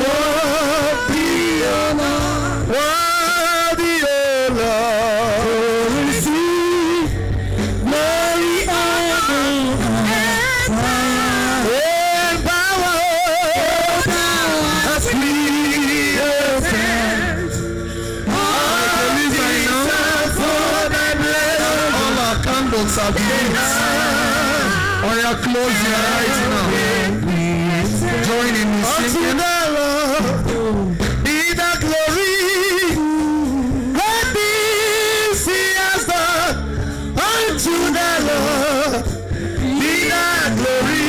worthy, O Lord. Worthy, O Lord. To receive glory, honor, and power. As creators. All our candles are lit. Or you close your eyes now. Join in the singing. Be the glory. What this He has done unto the Lord. Be the glory.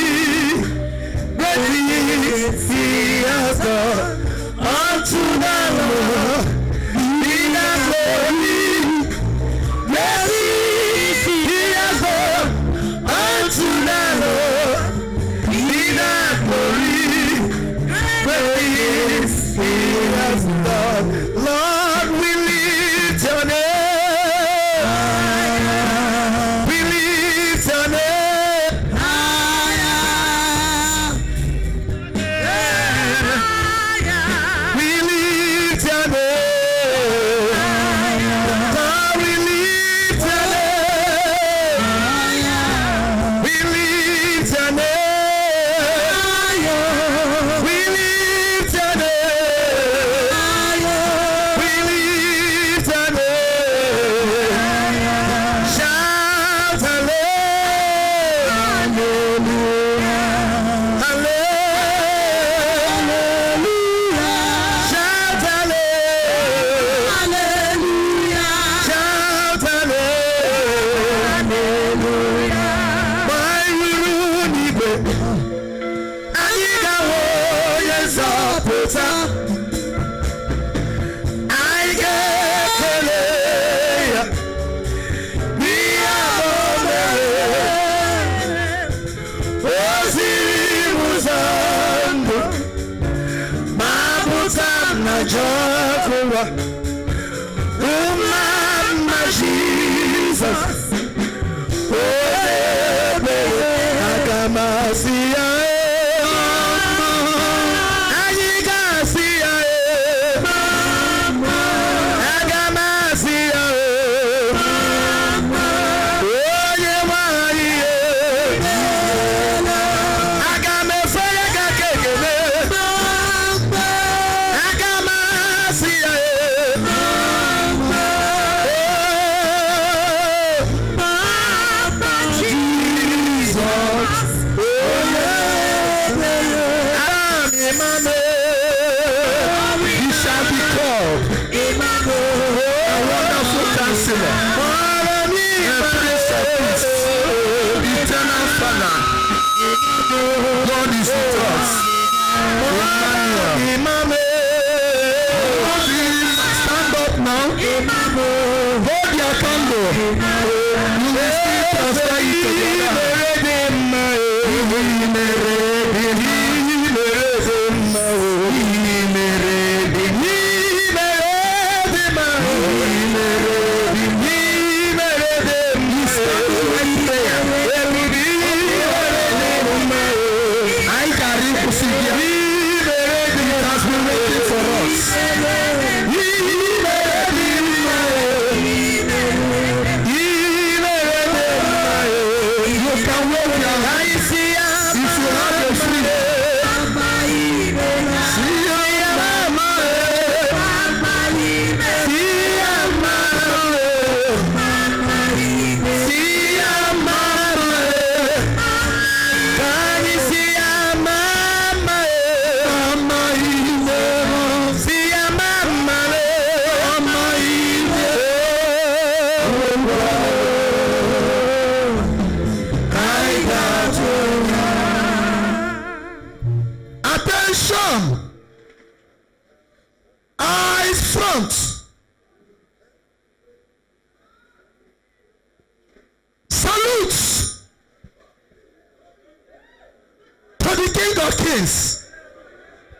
What this He has done unto the Lord. Be the glory. What He has done unto the Lord. Be the glory. Lord, we lift your name. We lift your name. We lift your name. God, we lift your name. We lift your name. We lift your name.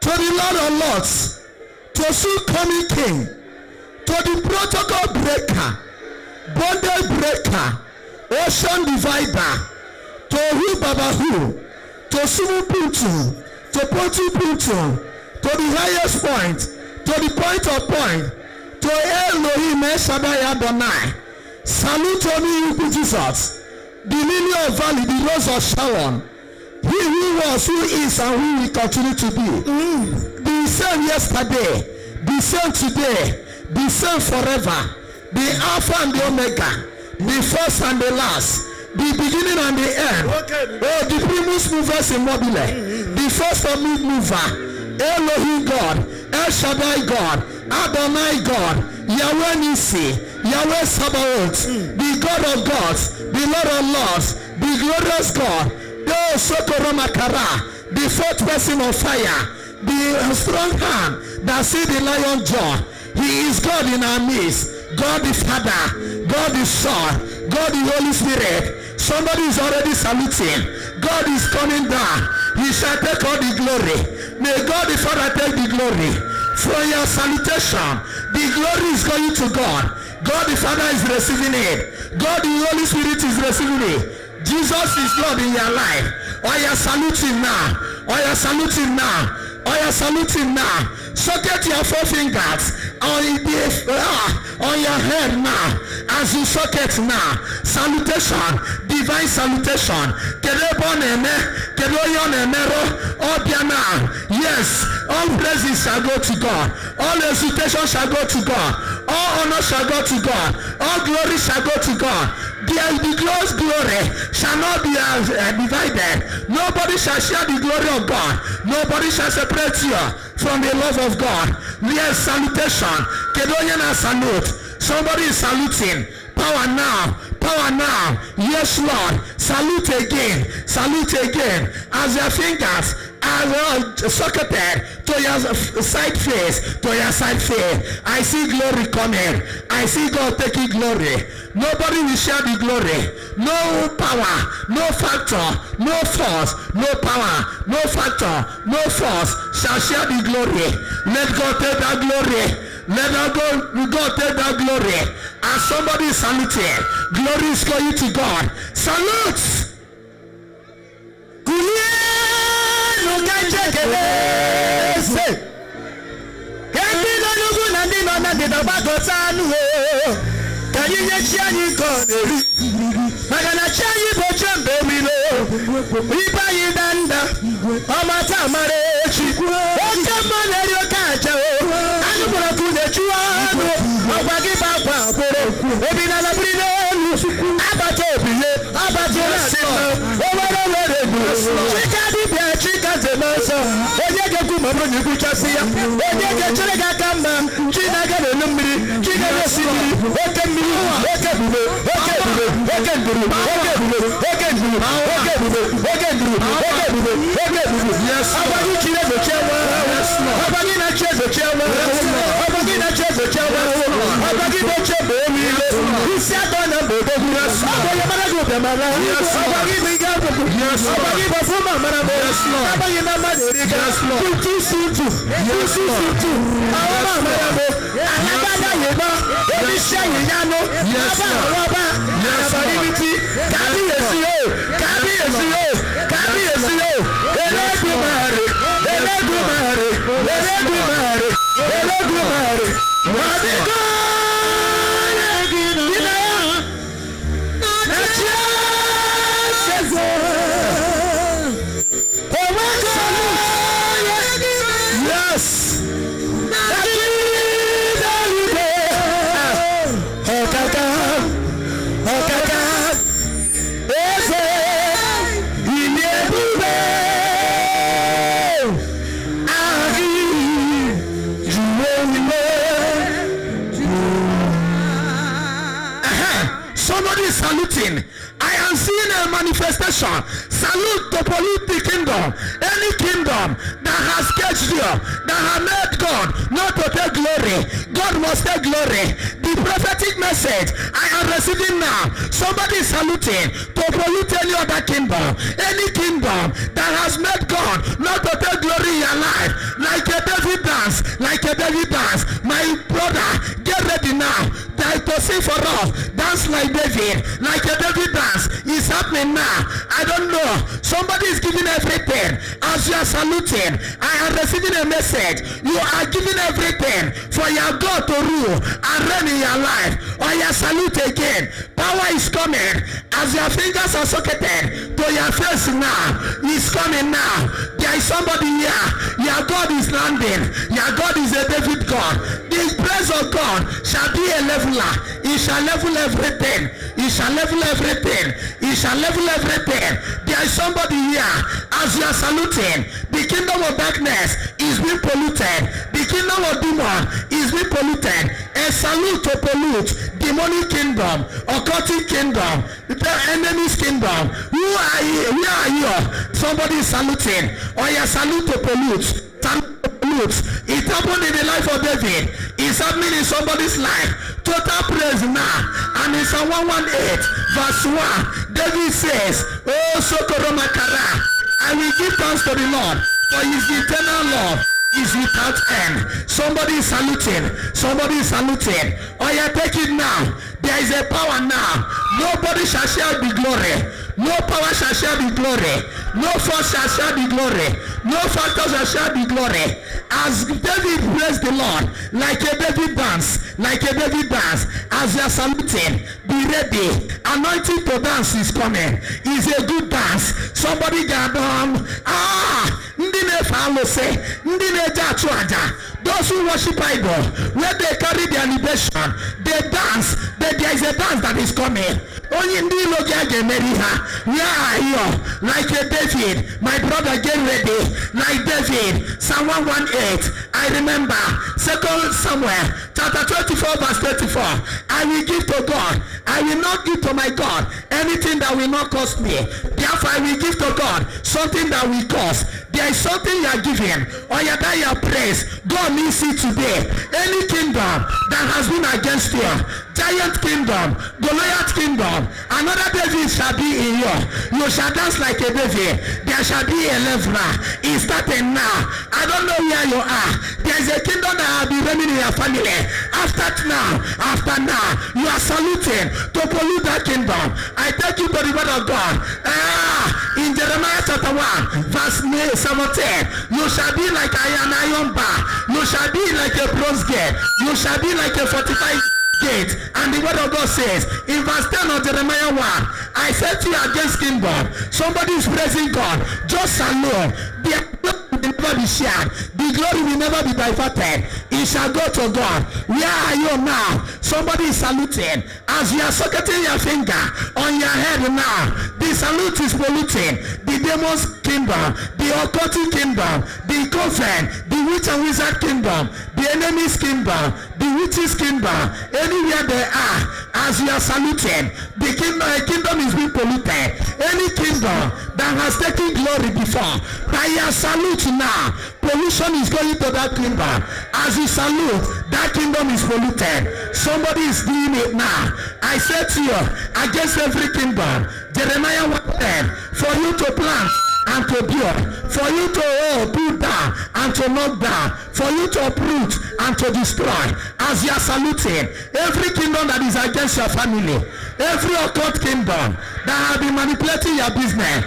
To the Lord of Lords, to soon coming King, to the protocol breaker, bondage breaker, ocean divider, to who Baba who, to Sumu Puntu, to Pontu Puntu, to the highest point, to the point of point, to Elohim El Shaddai Adonai. Salute only you, Jesus, the lily of valley, the rose of Sharon. He who was, who is, and who will continue to be. The same yesterday, the same today, the same forever. The Alpha and the Omega, the first and the last, the beginning and the end. Oh, the primus movers immobile, the first of mid mover. Elohim God, El Shaddai God, Adonai God, Yahweh Nisi, Yahweh Sabaoth, the God of gods, the Lord of lords, the glorious God, the Sokoromakara, the fourth person of fire, the strong hand that see the lion jaw. He is God in our midst. God the Father, God the Son, God the Holy Spirit. Somebody is already saluting. God is coming down. He shall take all the glory. May God the Father take the glory. From your salutation, the glory is going to God. God the Father is receiving it. God the Holy Spirit is receiving it. Jesus is Lord in your life. Or you salute him now. Or you salute him now. Or you salute him now. Socket your four fingers on your head now. As you socket now. Salutation. Divine salutation. Yes. All praises shall go to God. All exaltation shall go to God. All honor shall go to God. All glory shall go to God. The God's glory shall not be divided. Nobody shall share the glory of God. Nobody shall separate you from the love of God. Yes, salutation. Kedonian salute. Somebody is saluting. Power now. Power now. Yes, Lord. Salute again. Salute again. As your fingers are socketed to your side face. To your side face. I see glory coming. I see God taking glory. Nobody will share the glory. No power. No factor. No force. No power. No factor. No force shall share the glory. Let God take that glory. Let God take that glory. And somebody is saluting. Glory is going to God. Salute. Saluting. I am seeing a manifestation. Salute to pollute the kingdom. Any kingdom that has caged you, that has made God not to take glory. God must take glory. The prophetic message I am receiving now. Somebody is saluting to pollute any other kingdom. Any kingdom that has made God not to take glory in your life. Like a David dance. Like a David dance. My brother, get ready now. That like to sing for us, dance like David, like a David dance. It's happening now. I don't know. Somebody is giving everything. As you are saluting, I am receiving a message. You are giving everything for your God to rule and reign in your life. Or you salute again. Power is coming. As your fingers are socketed to your face now, it's coming now. There is somebody here. Your God is landing. Your God is a David God. The praise of God shall be a leveler. He shall level everything. He shall level everything. He shall level everything. There is somebody here. As you are saluting, the kingdom of darkness is being polluted. The kingdom of demon is being polluted. A salute to pollute demonic kingdom, occultic kingdom, the enemy's kingdom. Who are you? Where are you? Somebody is saluting. Or you salute to pollute. It happened in the life of David. It's happening in somebody's life. Total praise now. And in Psalm 118 verse 1, David says, oh Sokoromakara, I will give thanks to the Lord for his eternal love is without end. Somebody is saluting. Somebody is saluting. Oh yeah, take it now. There is a power now. Nobody shall share the glory. No power shall share the glory. No force shall share the glory. No factor shall share the glory. As David praised the Lord, like a David dance, like a David dance, as you are saluting, be ready. Anointing to dance is coming. It's a good dance. Somebody got on. Those who worship idol, where they carry their libation, they dance. There is a dance that is coming. Only in the where are you? Like a David, my brother, get ready. Like David, Psalm 118. I remember 2 Samuel chapter 24 verse 34. I will give to God. I will not give to my God anything that will not cost me. Therefore, I will give to God something that will cost. There is something you are giving, or you die your praise. God needs it today. Any kingdom that has been against you, giant kingdom, Goliath kingdom, another David shall be in you. You shall dance like a David. There shall be a leveler. It's starting now. I don't know where you are. There is a kingdom that will be reigning in your family. After now, you are saluting to pollute that kingdom. I take you to the word of God. In Jeremiah chapter 1, verse 17, you shall be like an iron bar. You shall be like a bronze gate. You shall be like a fortified gate. And the word of God says in verse 10 of Jeremiah 1, I said to you against kingdom. Somebody is praising God. Just alone. The glory will never be shared. The glory will never be diverted. It shall go to God. Where are you now? Somebody is saluting. As you are socketing your finger on your head now, the salute is polluting the demon's kingdom, the occultic kingdom, the coven, the witch and wizard kingdom, the enemy's kingdom, the witch's kingdom. Anywhere they are, as you are saluting, the kingdom is being polluted. Any kingdom that has taken glory before, by your salute now, pollution is going to that kingdom. As you salute, that kingdom is polluted. Somebody is doing it now. I said to you, against every kingdom, Jeremiah 1:10, for you to plant and to build, for you to pull down and to knock down, for you to uproot and to destroy. As you are saluting, every kingdom that is against your family, every occult kingdom that have been manipulating your business,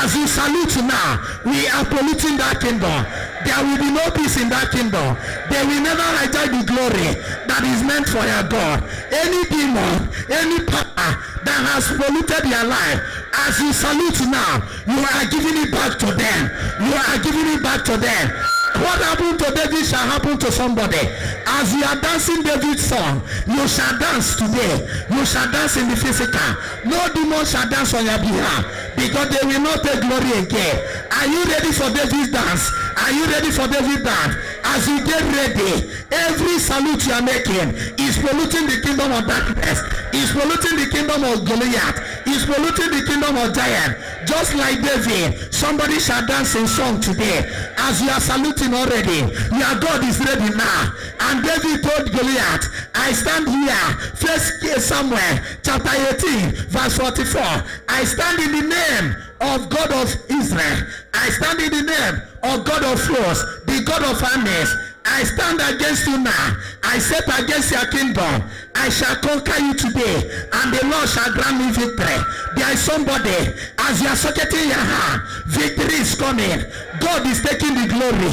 as you salute now, we are polluting that kingdom. There will be no peace in that kingdom. They will never hijack the glory that is meant for your God. Any demon, any power that has polluted your life, as you salute now, you are giving it back to them. You are giving it back to them. What happened to David shall happen to somebody. As you are dancing David's song, you shall dance today. You shall dance in the physical. No demon shall dance on your behalf, because they will not take glory again. Are you ready for David's dance? Are you ready for David's dance? As you get ready, every salute you are making is polluting the kingdom of darkness, is polluting the kingdom of Goliath, is polluting the kingdom of giant. Just like David, somebody shall dance in song today. As you are saluting already, your God is ready now. And David told Goliath, I stand here, 1 Samuel chapter 18 verse 44. I stand in the name of God of Israel. I stand in the name of God of hosts, the God of armies. I stand against you now. I set against your kingdom. I shall conquer you today, and the Lord shall grant me victory. There is somebody, as you are socketing your hand, victory is coming. God is taking the glory.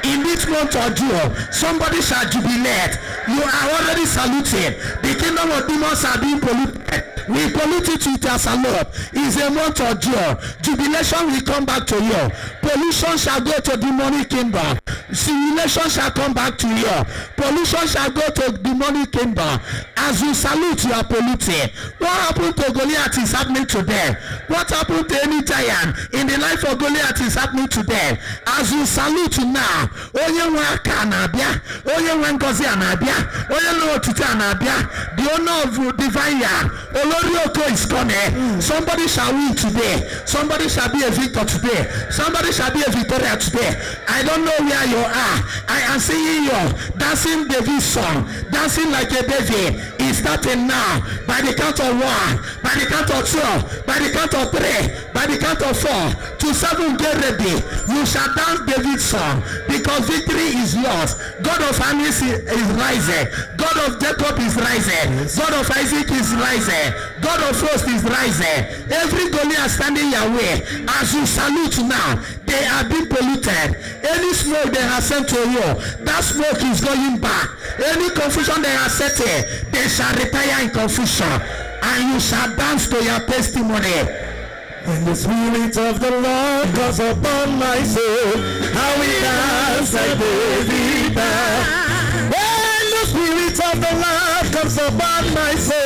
In this month of June, somebody shall jubilate. You are already saluting. The kingdom of demons are being polluted. We pollute it with our salute. It's a month of joy. Jubilation will come back to you. Pollution shall go to demonic kingdom. Simulation shall come back to you. Pollution shall go to demonic kingdom. As you salute, you are polluted. What happened to Goliath is happening today. What happened to any giant in the life of Goliath is happening today. As you salute now, the owner of divine Olorioko is coming. Somebody shall win today. Somebody shall be a victor today. Somebody shall be a victoria today. I don't know where you are. I am seeing you dancing David's song, dancing like a David. It's starting now. By the count of 1, by the count of 2, by the count of 3, by the count of 4 to 7, get ready. You shall dance David's song because victory is yours. God of armies is rising. God of Jacob is rising. God of Isaac is rising. God of hosts is rising. Every Goliath standing your way. As you salute now, they are being polluted. Any smoke they have sent to you, that smoke is going back. Any confusion they are setting, they shall retire in confusion, and you shall dance to your testimony. When the Spirit of the Lord comes upon my soul, how we dance like David danced. When the Spirit of the Lord comes upon my soul,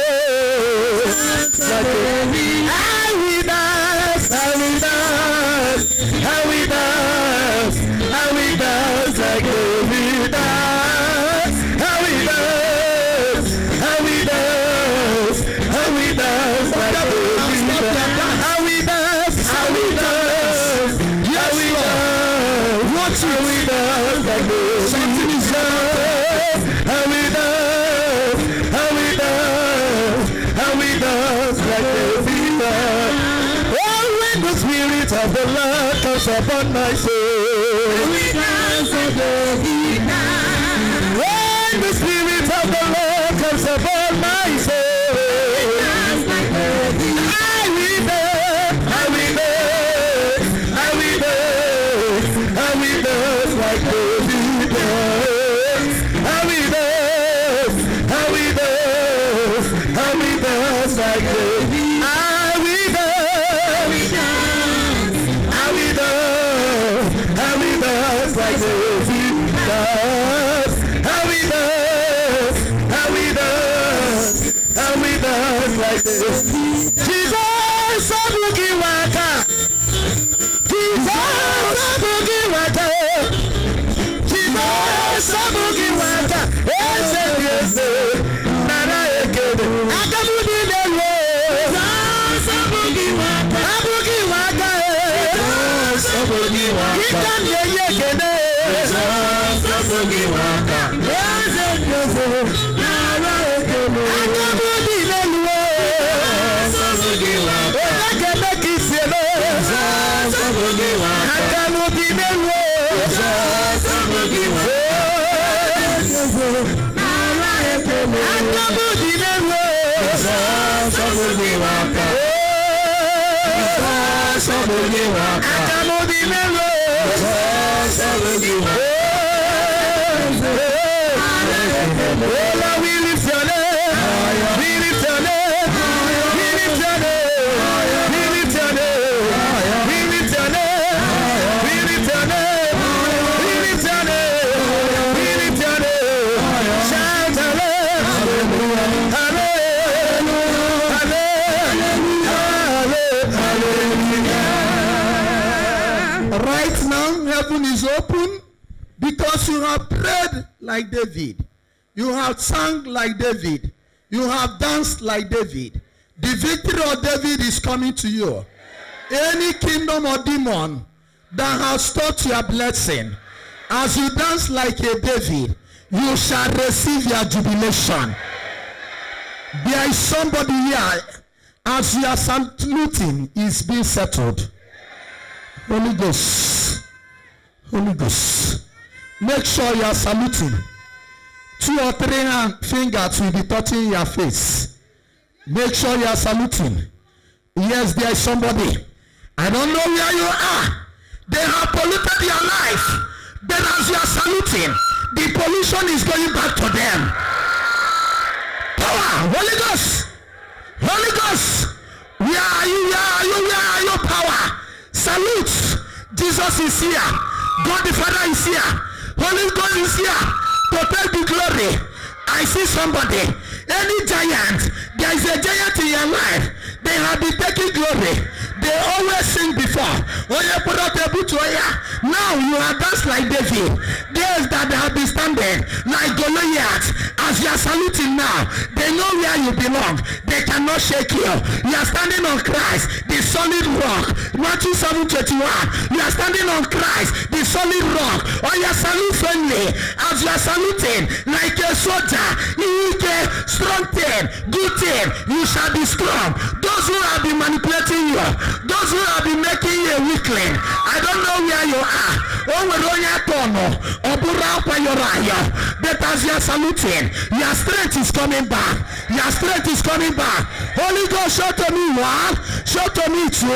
like David, how we dance, how we dance, how we dance, how we dance like David dance, how we dance, how we dance, how we dance like David dance. Of the Lord comes upon my soul. We dance like David dance. When the Spirit of the Lord comes upon my soul, we dance like David dance. I will dance, I will dance, I will dance, I will dance like David dance. I will dance, I will dance, I will dance like David. Jesus, Abuki Waka. Jesus, Abuki Waka. Jesus, Abuki Waka. Yes, Nana Ekede. Akamudi Delo. Jesus, Abuki Waka. Abuki Waka. Jesus, Abuki Waka. Ikan Yekede. Jesus, Abuki Waka. Yes, Nana Ekede. Akamudi Delo. Right now, heaven is open because you have prayed like David. You have sung like David. You have danced like David. The victory of David is coming to you. Any kingdom or demon that has stopped your blessing, as you dance like a David, you shall receive your jubilation. There is somebody here, as you are saluting, is being settled. Holy Ghost, Holy Ghost. Make sure you are saluting. 2 or 3 fingers will be touching your face. Make sure you are saluting. Yes, there is somebody. I don't know where you are. They have polluted your life. But as you are saluting, the pollution is going back to them. Power, Holy Ghost. Holy Ghost. Where are you? Where are you? Where are you? Power. Salute. Jesus is here. God the Father is here. Holy Ghost is here to take the glory. I see somebody. Any giant. There is a giant in your life. They have been taking glory. They always sing before. Now you are danced like David. Those that have been standing like Goliath. As you are saluting now, they know where you belong. They cannot shake you. You are standing on Christ, the solid rock. Matthew 7:21. You are standing on Christ, the solid rock. Or you are saluting friendly. As you are saluting like a soldier, strong thing, good thing, you shall be strong. Those who have been manipulating you, those who have been making you a weakling, I don't know where you are. But as you are saluting, your strength is coming back. Your strength is coming back. Holy Ghost, show to me 1, show to me 2,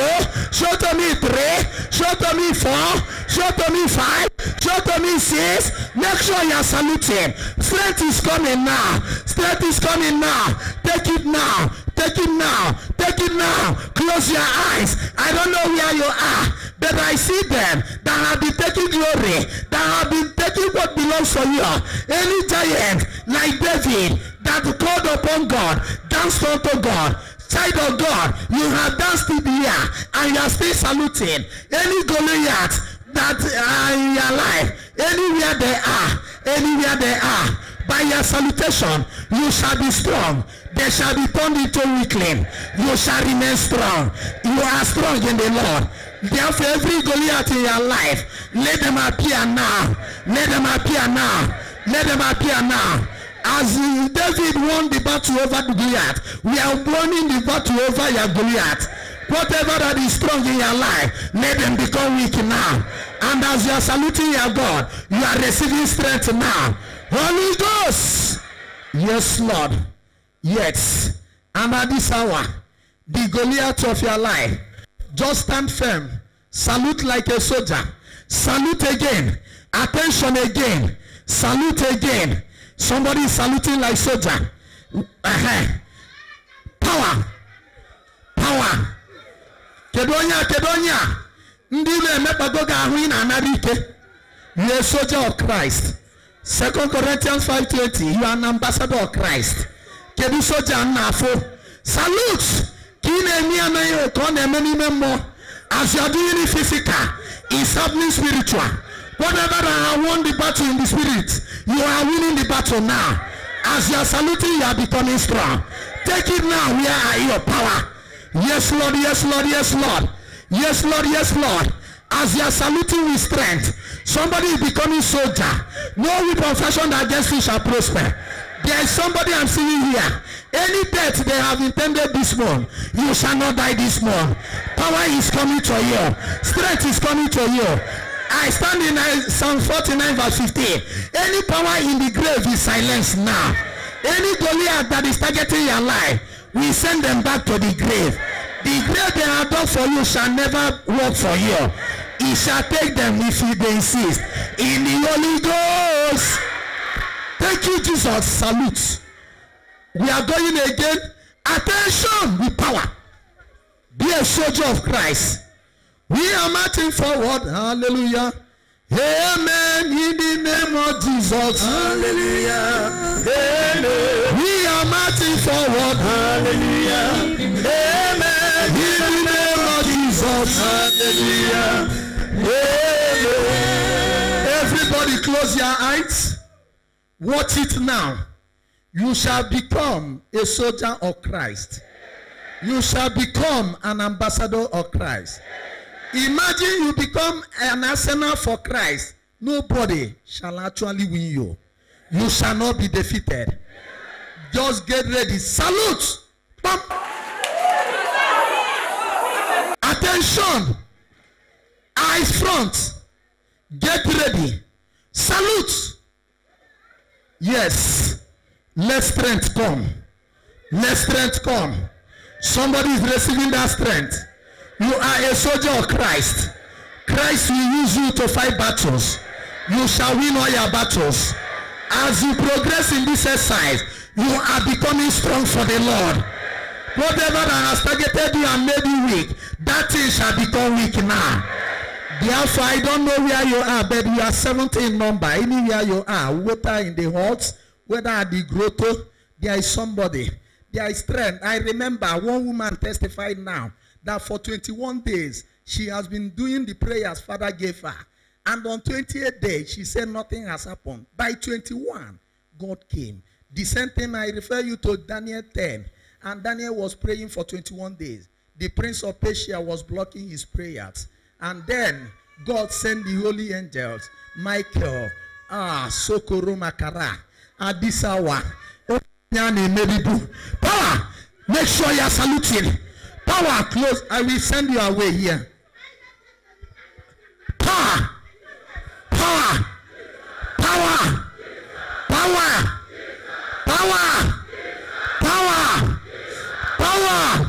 show to me 3, show to me 4, show to me 5, show to me 6. Make sure you are saluting. Strength is coming now. Strength is coming now. Take it now. Take it now. Take it now. Close your eyes. I don't know where you are, but I see them that have been taking glory, that have been taking what belongs to you. Any giant like David that called upon God, danced unto God, child of God, you have danced in the air and you are still saluting. Any Goliath that are in your life, anywhere they are, by your salutation, you shall be strong. They shall be turned into weakling. You shall remain strong. You are strong in the Lord. Therefore, every Goliath in your life, let them appear now. Let them appear now. Let them appear now. As David won the battle over the Goliath, we are winning the battle over your Goliath. Whatever that is strong in your life, let them become weak now. And as you are saluting your God, you are receiving strength now. Holy Ghost. Yes, Lord. Yes. And at this hour, the Goliath of your life, just stand firm. Salute like a soldier. Salute again. Attention again. Salute again. Somebody is saluting like soldier. Power. Power. Kedonya. Ndile mepagoga ahuin anarike. You are a soldier of Christ. 2 Corinthians 5:20. You are an ambassador of Christ. Kedu soldier nafo. Salute. As you are doing it physical, it's happening spiritual. Whatever that I won the battle in the spirit, you are winning the battle now. As you are saluting, you are becoming strong. Take it now. Where are your power? Yes, Lord. Yes, Lord. Yes, Lord. Yes, Lord. Yes, Lord. As you are saluting with strength, somebody is becoming soldier. No weapon fashioned against you shall prosper. There is somebody I'm seeing here. Any death they have intended this month, you shall not die this month. Power is coming to you. Strength is coming to you. I stand in Psalm 49 verse 15. Any power in the grave is silenced now. Any Goliath that is targeting your life, we send them back to the grave. The grave they have done for you shall never work for you. It shall take them if they insist. In the Holy Ghost. Thank you, Jesus. Salute. We are going again. Attention with power. Be a soldier of Christ. We are marching forward. Hallelujah. Amen. In the name of Jesus. Hallelujah. Amen. We are marching forward. Hallelujah. Amen. In the name of Jesus. Hallelujah. Amen. Everybody close your eyes. Watch it now. You shall become a soldier of Christ. You shall become an ambassador of Christ. Imagine you become an arsenal for Christ. Nobody shall actually win you. You shall not be defeated. Just get ready. Salute. Bam. Attention. Eyes front. Get ready. Salute. Yes. Let strength come. Let strength come. Somebody is receiving that strength. You are a soldier of Christ. Christ will use you to fight battles. You shall win all your battles. As you progress in this exercise, you are becoming strong for the Lord. Whatever that has targeted you and made you weak, that thing shall become weak now. Therefore, I don't know where you are, but you are 70 in number. Anywhere you are, whether in the hut, whether at the grotto, there is somebody. There is strength. I remember one woman testified now that for 21 days, she has been doing the prayers Father gave her. And on 28th day, she said nothing has happened. By 21, God came. The same thing I refer you to Daniel 10. And Daniel was praying for 21 days. The prince of Persia was blocking his prayers. And then God sent the holy angels, Michael, Sokoro Makara, at this hour. Power, make sure you are saluting. Power, close. I will send you away here. Power, power, power, power, power, power, power,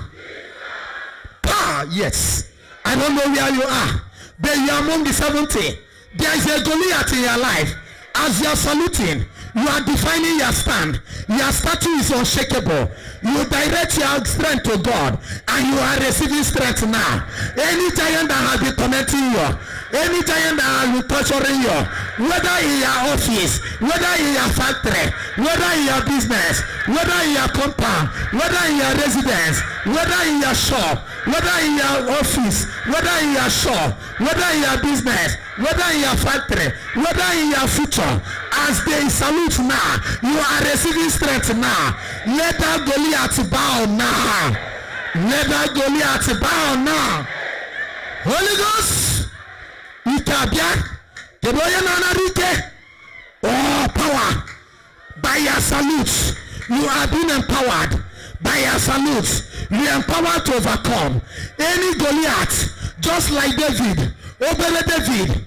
power. Yes. I don't know where you are, but you are among the 70. There is a Goliath in your life. As you are saluting, you are defining your stand. Your statue is unshakable. You direct your strength to God, and you are receiving strength now. Any giant that has been tormenting you, any giant that has been torturing you, whether in your office, whether in your factory, whether in your business, whether in your compound, whether in your residence, whether in your shop, whether in your office, whether in your shop, whether in your business, whether in your factory, whether in your future, as they salute now, you are receiving strength now. Let that Goliath bow now. Let that Goliath bow now. Holy Ghost, oh, power. By your salutes, you are being empowered. By your salutes, you are empowered to overcome any Goliath, just like David. Obey David.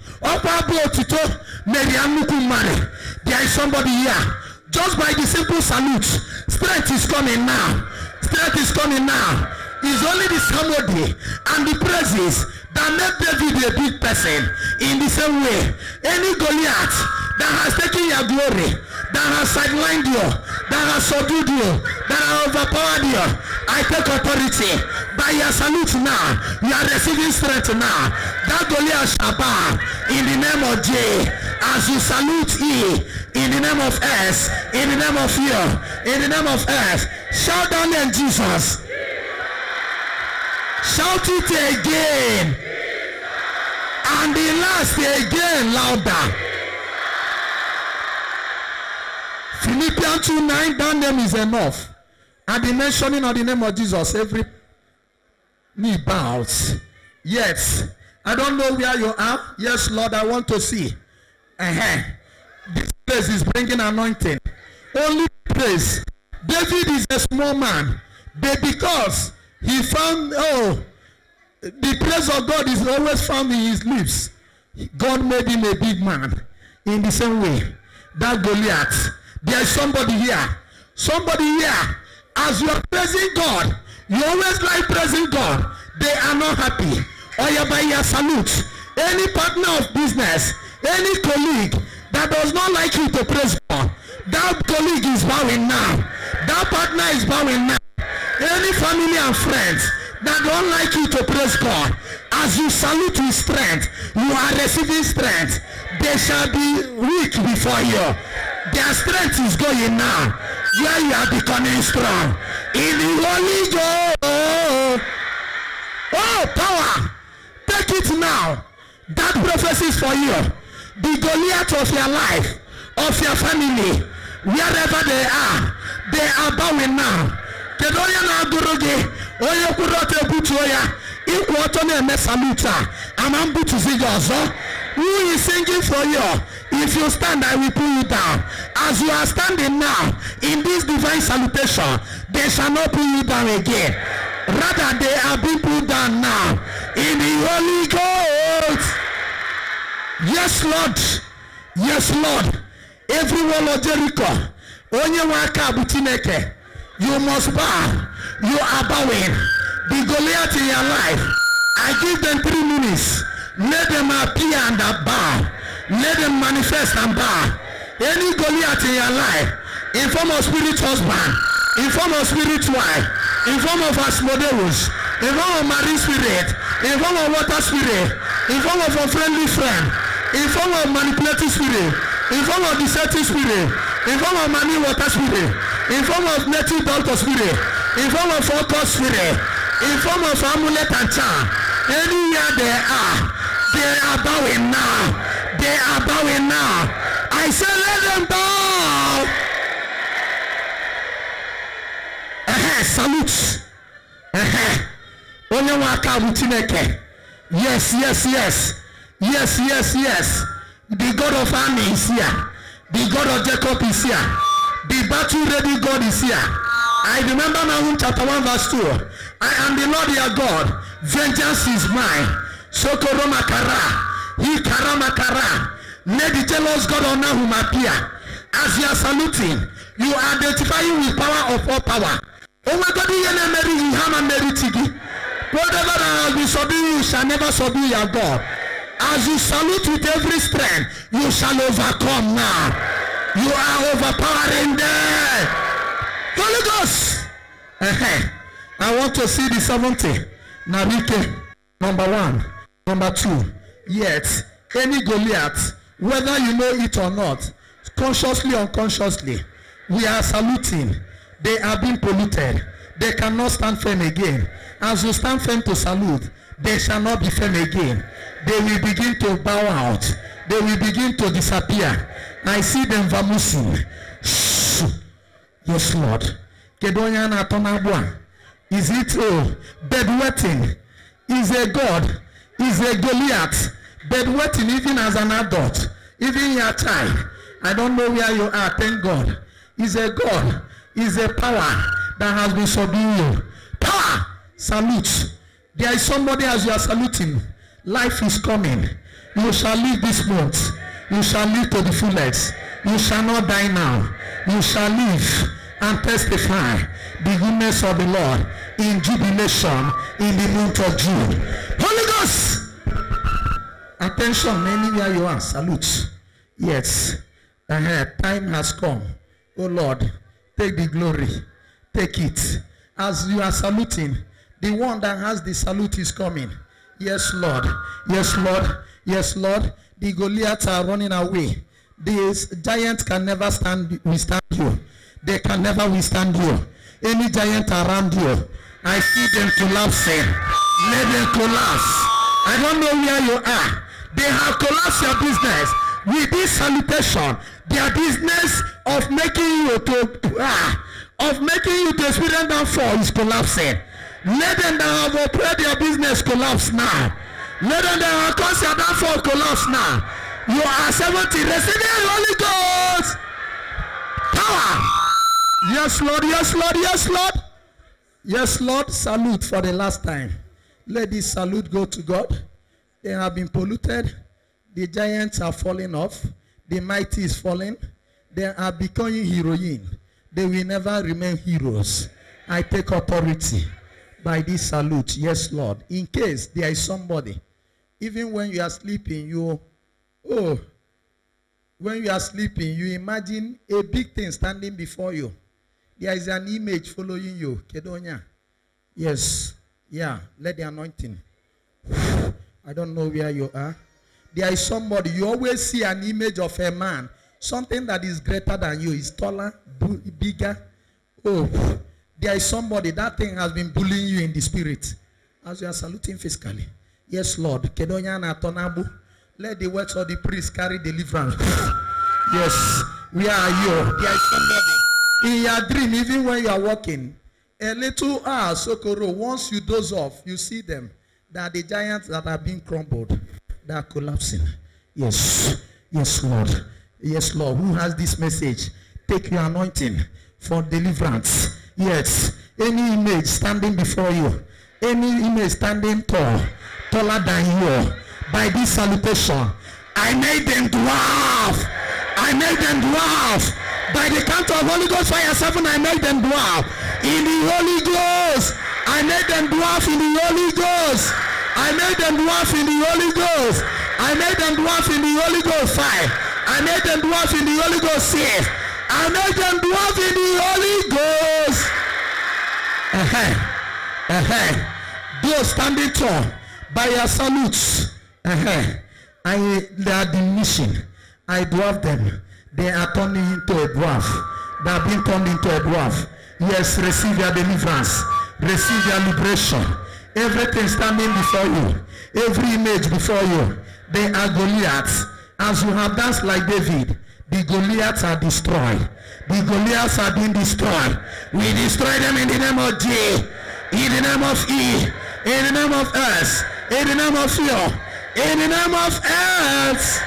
There is somebody here. Just by the simple salute, strength is coming now. Strength is coming now. It's only the somebody and the praises that make David a big person. In the same way, any Goliath that has taken your glory, that has sidelined you, that has subdued you, that has overpowered you, I take authority. By your salute now, you are receiving strength now. That Goliath shall bow in the name of J. As you salute E, in the name of S, in the name of you, in the name of S, shout down in Jesus. Shout it again. And the last again louder. Philippians 2:9, that name is enough. At the mentioning of the name of Jesus, every knee bows. Yes. I don't know where you are. Yes, Lord, I want to see. This place is bringing anointing. Only praise. David is a small man, but because he found, the praise of God is always found in his lips, God made him a big man. In the same way, that Goliath, there is somebody here. Somebody here, as you are praising God, you always like praising God. They are not happy. Or you by your salute. Any partner of business, any colleague that does not like you to praise God, that colleague is bowing now. That partner is bowing now. Any family and friends that don't like you to praise God, as you salute with strength, you are receiving strength. They shall be weak before you. Their strength is going now. Where you are becoming strong. In the Holy Ghost. Oh, power. Take it now. That prophecy is for you. The Goliath of your life, of your family, wherever they are bowing now. Kedoya na gurugi, oye kurote butoya, ikwoto na mesaluta, amambu tuzigozo. Who is singing for you? If you stand, I will pull you down. As you are standing now in this divine salutation, they shall not pull you down again. Rather, they are being pulled down now in the Holy Ghost. Yes, Lord. Yes, Lord. Every wall of Jericho, onye waka butineke, you must bow. You are bowing. The Goliath in your life, I give them 3 minutes. Let them appear and bow. Let them manifest and bow. Any Goliath in your life, in form of spirit husband, in form of spirit wife, in form of Asmodeus, in form of marine spirit, in form of water spirit, in form of a friendly friend, in form of manipulative spirit, in form of deceptive spirit, in form of money water spirit, in form of native doctor spirit, in form of focus spirit, in form of amulet and charm. Anywhere they are bowing now. They are bowing now. I say let them bow. Salute. Onye waka butineke. Yes, yes, yes. Yes, yes, yes. The God of army is here. The God of Jacob is here. The battle ready God is here. I remember Nahum chapter 1 verse 2. I am the Lord your God. Vengeance is mine. Sokoro makara. He karamakara. Let the jealous God of Nahum appear. As you are saluting, you are identifying with power of all power. Oh my God, you have a meritigi. Whatever that has been subdued, you shall never subdue your God. As you salute with every strength, you shall overcome now. You are overpowering there. Holy Ghost. I want to see the 70. Narike, number 1. Number 2. Yet, any Goliath, whether you know it or not, consciously or unconsciously, we are saluting. They are being polluted. They cannot stand firm again. As you stand firm to salute, they shall not be firm again. They will begin to bow out. They will begin to disappear. I see them vamoosing. Yes, Lord. Is it bedwetting? Is a God? Is a Goliath? Bedwetting even as an adult, even your child. I don't know where you are. Thank God. Is a God. Is a power that has been subduing you. Power. Salute. There is somebody as you are saluting. Life is coming. You shall live this month. You shall live to the fullest. You shall not die now. You shall live and testify the goodness of the Lord in jubilation in the month of June. Holy Ghost! Attention, anywhere you are, salute. Yes. Time has come. Oh Lord, take the glory. Take it. As you are saluting, the one that has the salute is coming. Yes, Lord. Yes, Lord. Yes, Lord. The Goliaths are running away. These giants can never withstand you. They can never withstand you. Any giant around you, I see them collapsing. Let them collapse. I don't know where you are. They have collapsed your business with this salutation. Their business of making you to experience downfall is collapsing. Let them that have operated your business collapse now. Let them that have caused your downfall collapse now. You are 70. Receive the Holy Ghost. Power. Yes, Lord. Yes, Lord. Yes, Lord. Yes, Lord. Salute for the last time. Let this salute go to God. They have been polluted. The giants are falling off. The mighty is falling. They are becoming heroine. They will never remain heroes. I take authority by this salute. Yes, Lord. In case there is somebody, even when you are sleeping, when you are sleeping, you imagine a big thing standing before you. There is an image following you. Kedonya. Yes. Yeah. Let the anointing. I don't know where you are. There is somebody. You always see an image of a man. Something that is greater than you. Is taller, bigger. Oh. There is somebody. That thing has been bullying you in the spirit. As you are saluting physically. Yes, Lord. Kedonya na tonabu. Let the words of the priest carry deliverance. Yes. Where are you? There is somebody. In your dream, even when you are walking, a little Sokoro, once you doze off, you see them. That are the giants that are being crumbled. They are collapsing. Yes. Yes, Lord. Yes, Lord. Who has this message? Take your anointing for deliverance. Yes. Any image standing before you, any image standing tall, taller than you, by this salutation, I made them dwarf. I made them dwarf. By the count of Holy Ghost fire 7, I made them dwarf. In the Holy Ghost, I made them dwarf in the Holy Ghost. I made them dwarf in the Holy Ghost. I made them dwarf in the Holy Ghost 5. I made them dwarf in the Holy Ghost 6. I made them dwarf in the Holy Ghost. Those standing tall by your salutes. They are diminishing. I dwarf them. They are turning into a dwarf. They are being turned into a dwarf. Yes, receive your deliverance. Receive your liberation. Everything standing before you. Every image before you. They are Goliaths. As you have danced like David, the Goliaths are destroyed. The Goliaths are being destroyed. We destroy them in the name of G, in the name of E, in the name of S, in the name of fear, in the name of S.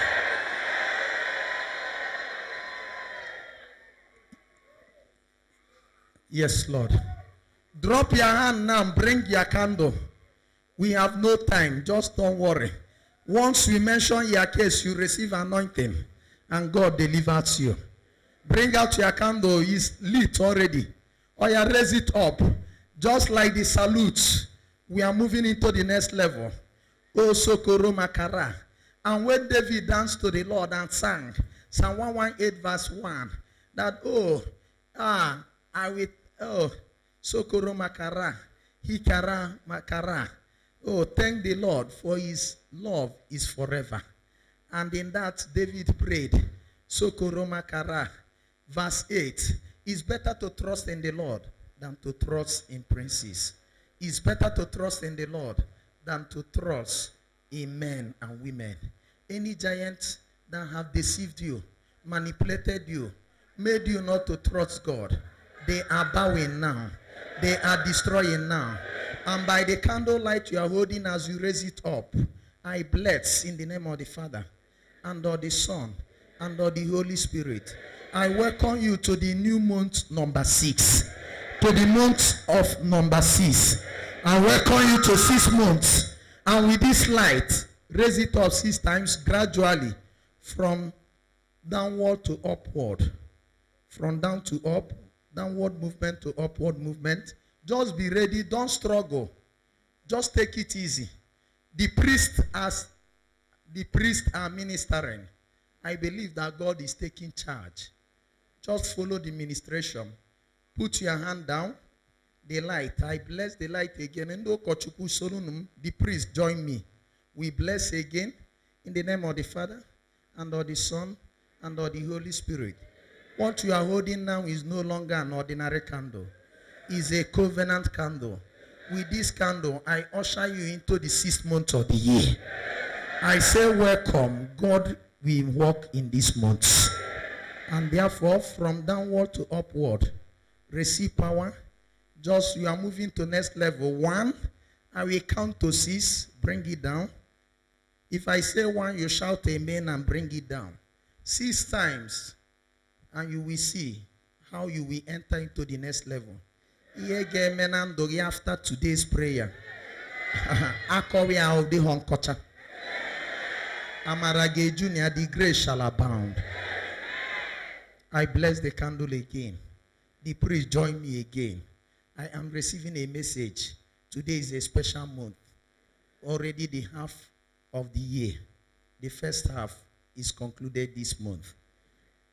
Yes, Lord. Drop your hand now and bring your candle. We have no time. Just don't worry. Once we mention your case, you receive anointing and God delivers you. Bring out your candle. It's lit already. Or you raise it up. Just like the salutes. We are moving into the next level. Oh, Sokoro Makara. And when David danced to the Lord and sang, Psalm 118 verse 1, that, I will, Sokoro Makara, Hikara Makara. Oh, thank the Lord, for his love is forever. And in that, David prayed, Sokoro Makara, verse 8, it's better to trust in the Lord than to trust in princes. It's better to trust in the Lord than to trust in men and women. Any giants that have deceived you, manipulated you, made you not to trust God, they are bowing now. They are destroying now. And by the candlelight you are holding as you raise it up, I bless in the name of the Father, and of the Son, and of the Holy Spirit. I welcome you to the new month number 6. To the month of number 6. I welcome you to 6 months. And with this light, raise it up 6 times gradually, from downward to upward. From down to up, downward movement to upward movement. Just be ready. Don't struggle. Just take it easy. The priests are ministering. I believe that God is taking charge. Just follow the ministration. Put your hand down. The light. I bless the light again. And the priest join me. We bless again in the name of the Father, and of the Son, and of the Holy Spirit. What you are holding now is no longer an ordinary candle. It's a covenant candle. With this candle, I usher you into the 6th month of the year. I say welcome. God will walk in this month. And therefore, from downward to upward, receive power. Just you are moving to next level. 1, I will count to 6, bring it down. If I say 1, you shout amen and bring it down. 6 times, and you will see how you will enter into the next level. After today's prayer, Amarage Junior, the grace shall abound. I bless the candle again. The priest join me again. I am receiving a message. Today is a special month. Already the half of the year. The first half is concluded this month.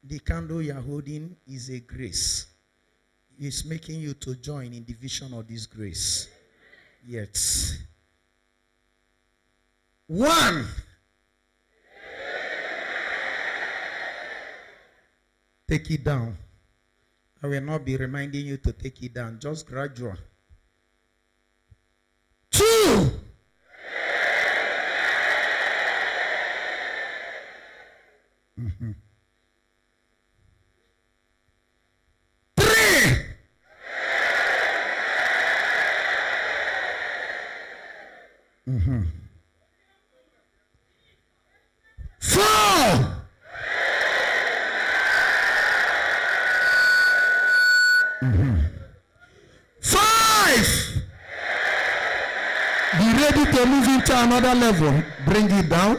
The candle you are holding is a grace. It's making you to join in the vision of this grace. Yes. 1. Take it down. I will not be reminding you to take it down. Just gradual. 2. Mm-hmm. 3. Mm-hmm. 4. Mm-hmm. 5. Be ready to move into another level. Bring it down.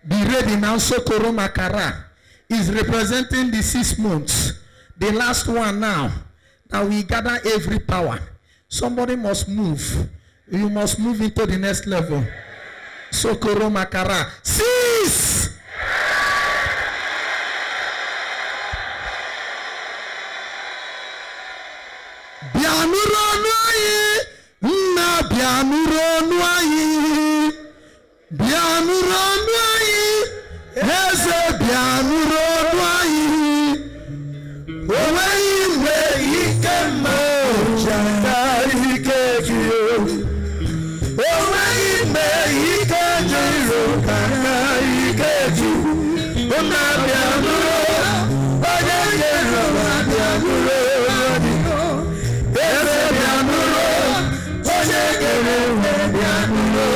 Be ready now. Sokoro Makara is representing the 6 months. The last one now. Now we gather every power. Somebody must move. You must move into the next level. Sokoro Makara. Cease! Bianuro Nwai. Na Bianuro Nwai. Bianuro Nwai. Eze Bianuro Nwai. Owei me ikema ojaka ikekiyo. Owei me ikekiyo kaka ikekiyo. Ona Bianuro. Ojekero Bianuro. Eze Bianuro. Ojekero Bianuro.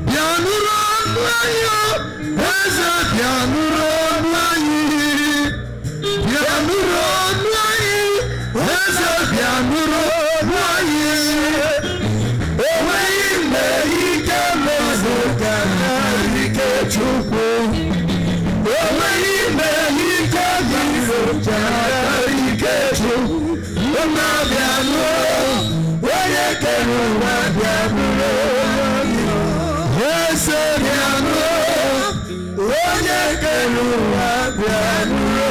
Bianuro Nwai. Eze Bianuro Nwai. Bianuro Nwai. Eze Bianuro Nwai. Owei me ike mezuga ike Chukwu. Owei me ike mezuga ike Chukwu. Ona Bianuro. Onye kere ụwa Bianuro. Eze Bianuro. Onye kere ụwa Bianuro.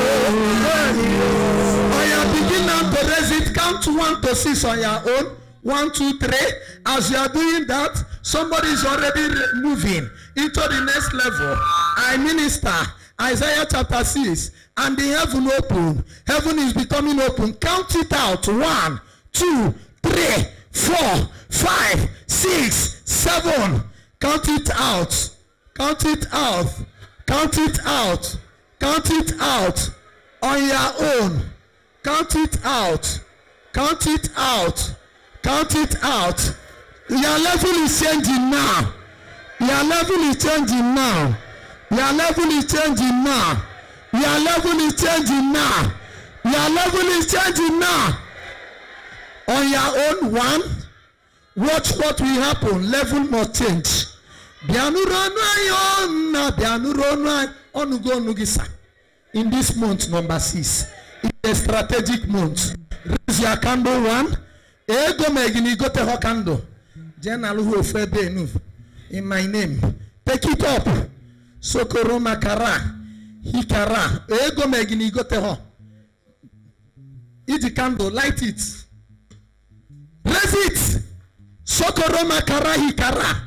I am beginning now to raise it. Count 1 to 6 on your own. 1, 2, 3. As you are doing that, somebody is already moving into the next level. I minister Isaiah chapter 6, and the heaven open. Heaven is becoming open. Count it out. 1, 2, 3, 4, 5, 6, 7. Count it out. Count it out. Count it out. Count it out. On your own. Count it out. Count it out. Count it out. Your level is changing now. Your level is changing now. Your level is changing now. Your level is changing now. Your level is changing now. On your own, 1. Watch what will happen. Level must change. Bianuro Nwai. Bianuro Nwai. Onugo Nugisa. In this month, number 6. It's a strategic month. Raise your candle 1. Ego megini gote ho candle. Jenalu hu ofebe enu. In my name. Take it up. Sokoro Makara. Hikara. Ego megini gote ho. Eat the candle. Light it. Raise it. Sokoro Makara Hikara.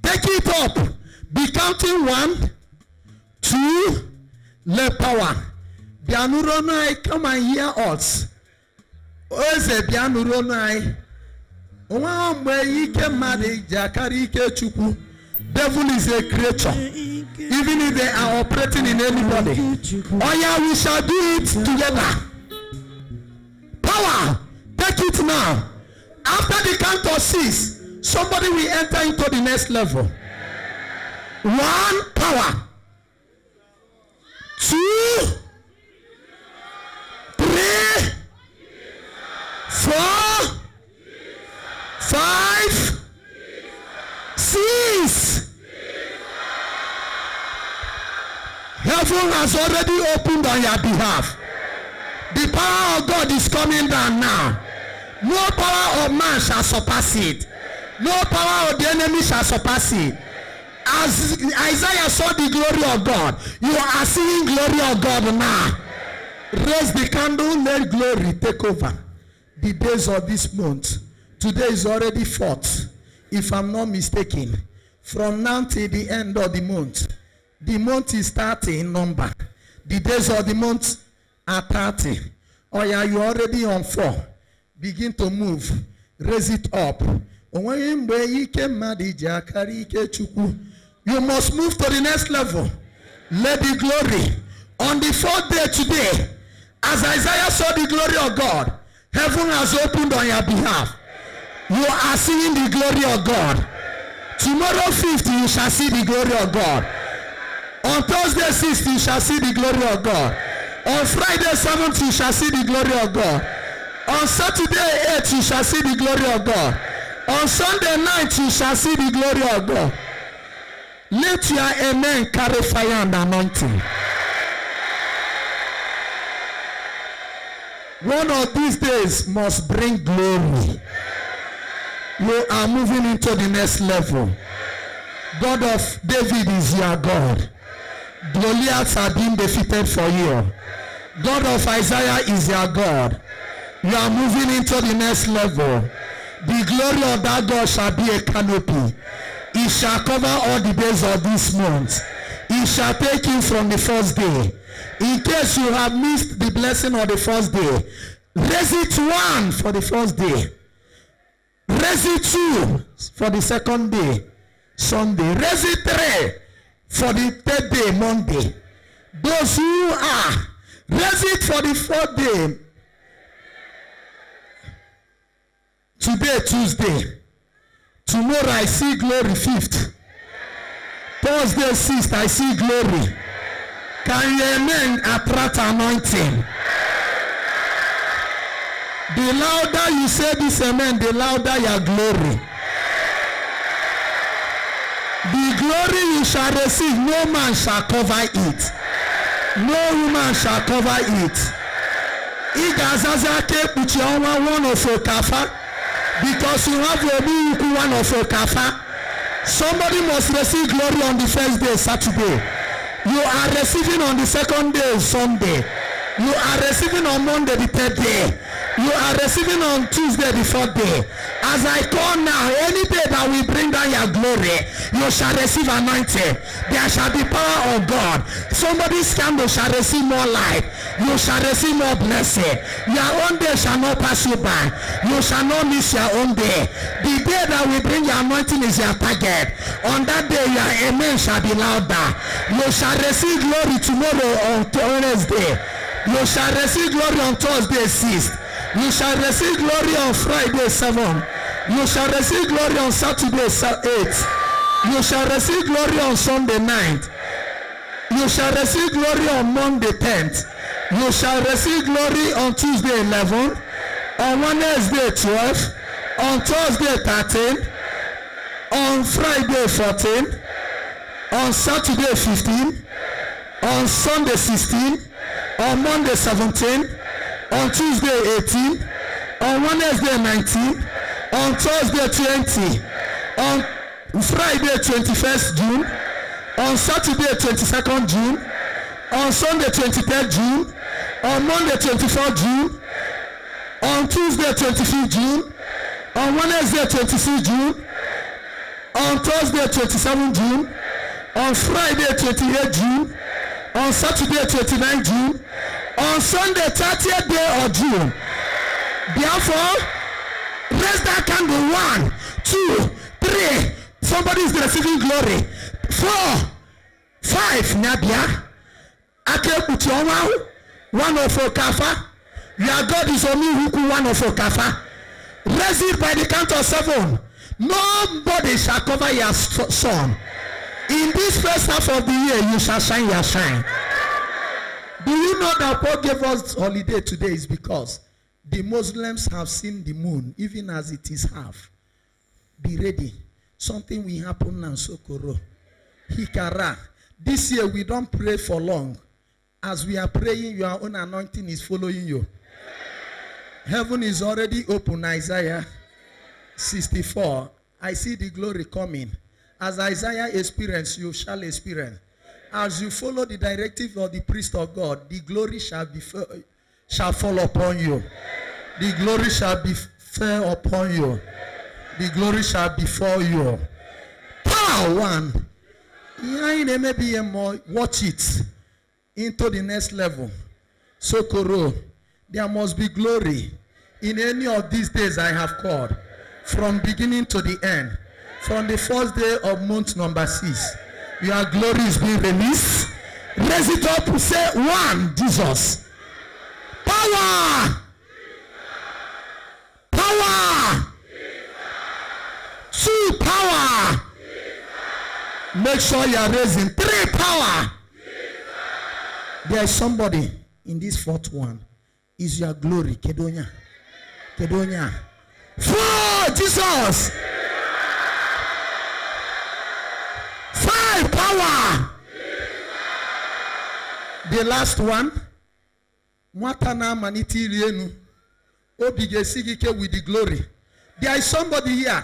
Take it up. Be counting 1, 2. Let power. Bianuro Nwai, come and hear us. Oze Bianuro Nwai. Owa mwe ike mmadụ jakari ike Chukwu. Devil is a creature. Even if they are operating in anybody. Oh yeah, we shall do it together. Power. Take it now. After the count of 6, somebody will enter into the next level. 1, power. 2, 3, 4, 5, 6. Heaven has already opened on your behalf. The power of God is coming down now. No power of man shall surpass it. No power of the enemy shall surpass it. As Isaiah saw the glory of God, you are seeing glory of God now. Raise the candle, let glory take over. The days of this month. Today is already 4th, if I'm not mistaken. From now till the end of the month. The month is 30 in number. The days of the month are 30. Oh yeah, you're already on 4. Begin to move. Raise it up. You must move to the next level. Let the glory. On the 4th day today, as Isaiah saw the glory of God, heaven has opened on your behalf. You are seeing the glory of God. Tomorrow 5th, you shall see the glory of God. On Thursday 6th, you shall see the glory of God. On Friday 7th, you shall see the glory of God. On Saturday 8th, you shall see the glory of God. On Sunday 9th, you shall see the glory of God. Let your amen carry fire and anointing. One of these days must bring glory. You are moving into the next level. God of David is your God. Goliaths are being defeated for you. God of Isaiah is your God. You are moving into the next level. The glory of that God shall be a canopy. It shall cover all the days of this month. It shall take you from the first day. In case you have missed the blessing of the first day, raise it 1 for the first day. Raise it 2 for the second day, Sunday. Raise it 3 for the third day, Monday. Those who are, raise it for the fourth day. Today, Tuesday. Tomorrow, I see glory, 5th. Thursday, 6th, I see glory. Can your amen attract anointing? The louder you say this amen, the louder your glory. The glory you shall receive, no man shall cover it. No woman shall cover it. One of your kafa, because you have your one of your kafa. Somebody must receive glory on the first day, Saturday. You are receiving on the second day, Sunday. You are receiving on Monday, the third day. You are receiving on Tuesday, the fourth day. As I call now, any day that we bring down your glory, you shall receive anointing. There shall be power of God. Somebody's candle shall receive more light. You shall receive more blessing. Your own day shall not pass you by. You shall not miss your own day. The day that we bring your anointing is your target. On that day, your amen shall be louder. You shall receive glory tomorrow on Wednesday. You shall receive glory on Thursday, 6th. You shall receive glory on Friday, 7th. You shall receive glory on Saturday, 8th. You shall receive glory on Sunday, 9th. You shall receive glory on Monday, 10th. You shall receive glory on Tuesday, 11th. On Wednesday, 12th. On Thursday, 13th. On Friday, 14th. On Saturday, 15th. On Sunday, 16th. On Monday 17, on Tuesday 18, on Wednesday 19, on Thursday 20, on Friday 21st June, on Saturday 22nd June, on Sunday 23rd June, on Monday 24th June, on Tuesday 25th June, on Wednesday 26th June, on Thursday 27th June, on Friday 28th June, on Saturday 29th June, on Sunday 30th day of June. Therefore, raise that candle 1, 2, 3. Somebody is receiving glory. 4, 5. Nabia. Ake Utioma. 1 of your kafa. Your God is only Huku 1 of your kafa. Raise it by the count of 7. Nobody shall cover your son. In this first half of the year, you shall shine your shine. Do you know that Paul gave us holiday today is because the Muslims have seen the moon, even as it is half. Be ready. Something will happen now, Sokoro. Hikara. This year, we don't pray for long. As we are praying, your own anointing is following you. Heaven is already open, Isaiah 64. I see the glory coming. As Isaiah experienced, you shall experience. As you follow the directive of the priest of God, the glory shall fall upon you. The glory shall be fell upon you. The glory shall be for you. Power 1. Maybe more. Watch it into the next level. Sokoro, there must be glory in any of these days I have called, from beginning to the end. From the first day of month number 6, your glory is being released. Raise it up to say 1, Jesus. Power. Power. 2, power. Make sure you are raising. 3, power. There is somebody in this 4th one. Is your glory. Kedonya. Kedonya. 4, Jesus. 5, The last one. Mwatana maniti rienu. Obige sigike with the glory. There is somebody here.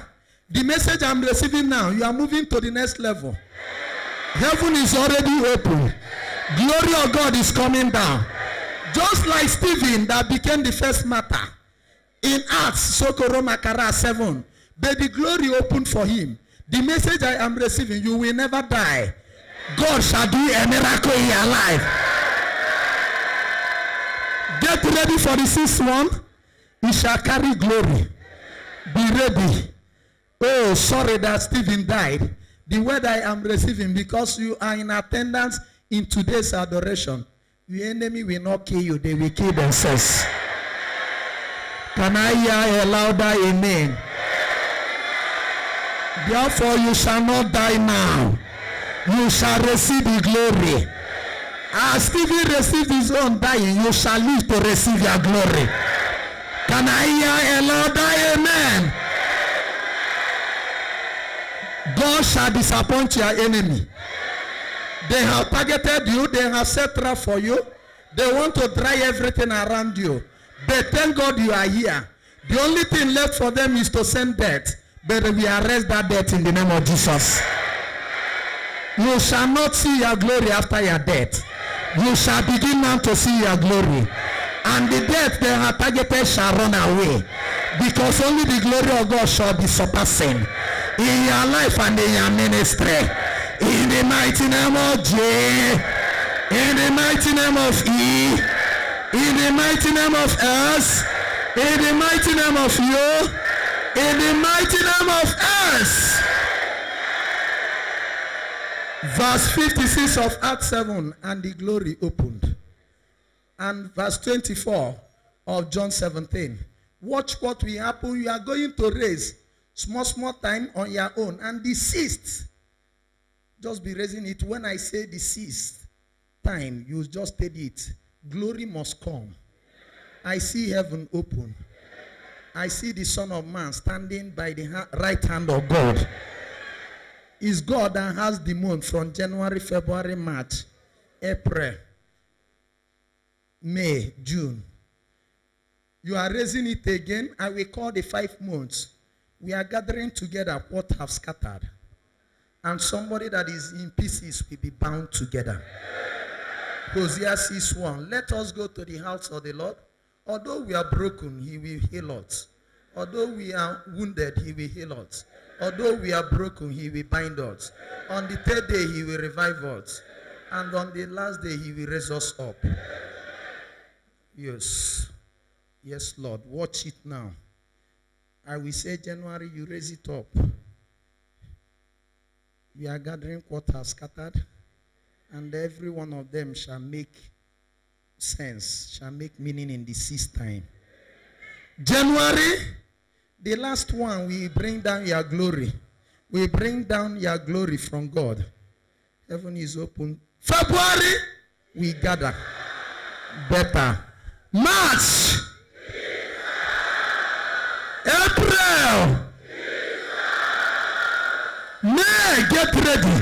The message I'm receiving now, you are moving to the next level. Heaven is already open. Glory of God is coming down. Just like Stephen that became the first martyr. In Acts, Sokoro Makara 7. But the glory opened for him. The message I am receiving, you will never die. God shall do a miracle in your life. Get ready for the sixth one. He shall carry glory. Be ready. Oh, sorry that Stephen died. The word I am receiving, because you are in attendance in today's adoration, your enemy will not kill you, they will kill themselves. Can I hear a louder amen? Therefore, you shall not die now. You shall receive the glory. As Stephen received his own dying, you shall live to receive your glory. Can I hear a louder amen? God shall disappoint your enemy. They have targeted you. They have set trap for you. They want to dry everything around you. But thank God you are here. The only thing left for them is to send death. But we arrest that death in the name of Jesus. You shall not see your glory after your death. You shall begin now to see your glory. And the death they have targeted shall run away. Because only the glory of God shall be surpassing in your life and in your ministry. In the mighty name of J. In the mighty name of E. In the mighty name of S. In the mighty name of U. In the mighty name of S. Verse 56 of Acts 7, and the glory opened. And verse 24 of John 17. Watch what will happen. You are going to raise small time on your own. And the sixth, just be raising it. When I say the sixth time, you just steady it. Glory must come. I see heaven open. I see the Son of Man standing by the right hand of God. It's God that has the month from January, February, March, April, May, June. You are raising it again. I will call the 5 months. We are gathering together what have scattered. And somebody that is in pieces will be bound together. Hosea 6:1. Let us go to the house of the Lord. Although we are broken, he will heal us. Although we are wounded, he will heal us. Although we are broken, he will bind us. On the third day, he will revive us. And on the last day, he will raise us up. Yes. Yes, Lord. Watch it now. I will say January, you raise it up. We are gathering what has scattered. And every one of them shall make sense, shall make meaning in the sixth time. January, the last one, we bring down your glory. We bring down your glory from God. Heaven is open. February, we gather. Better. March. April. May, get ready.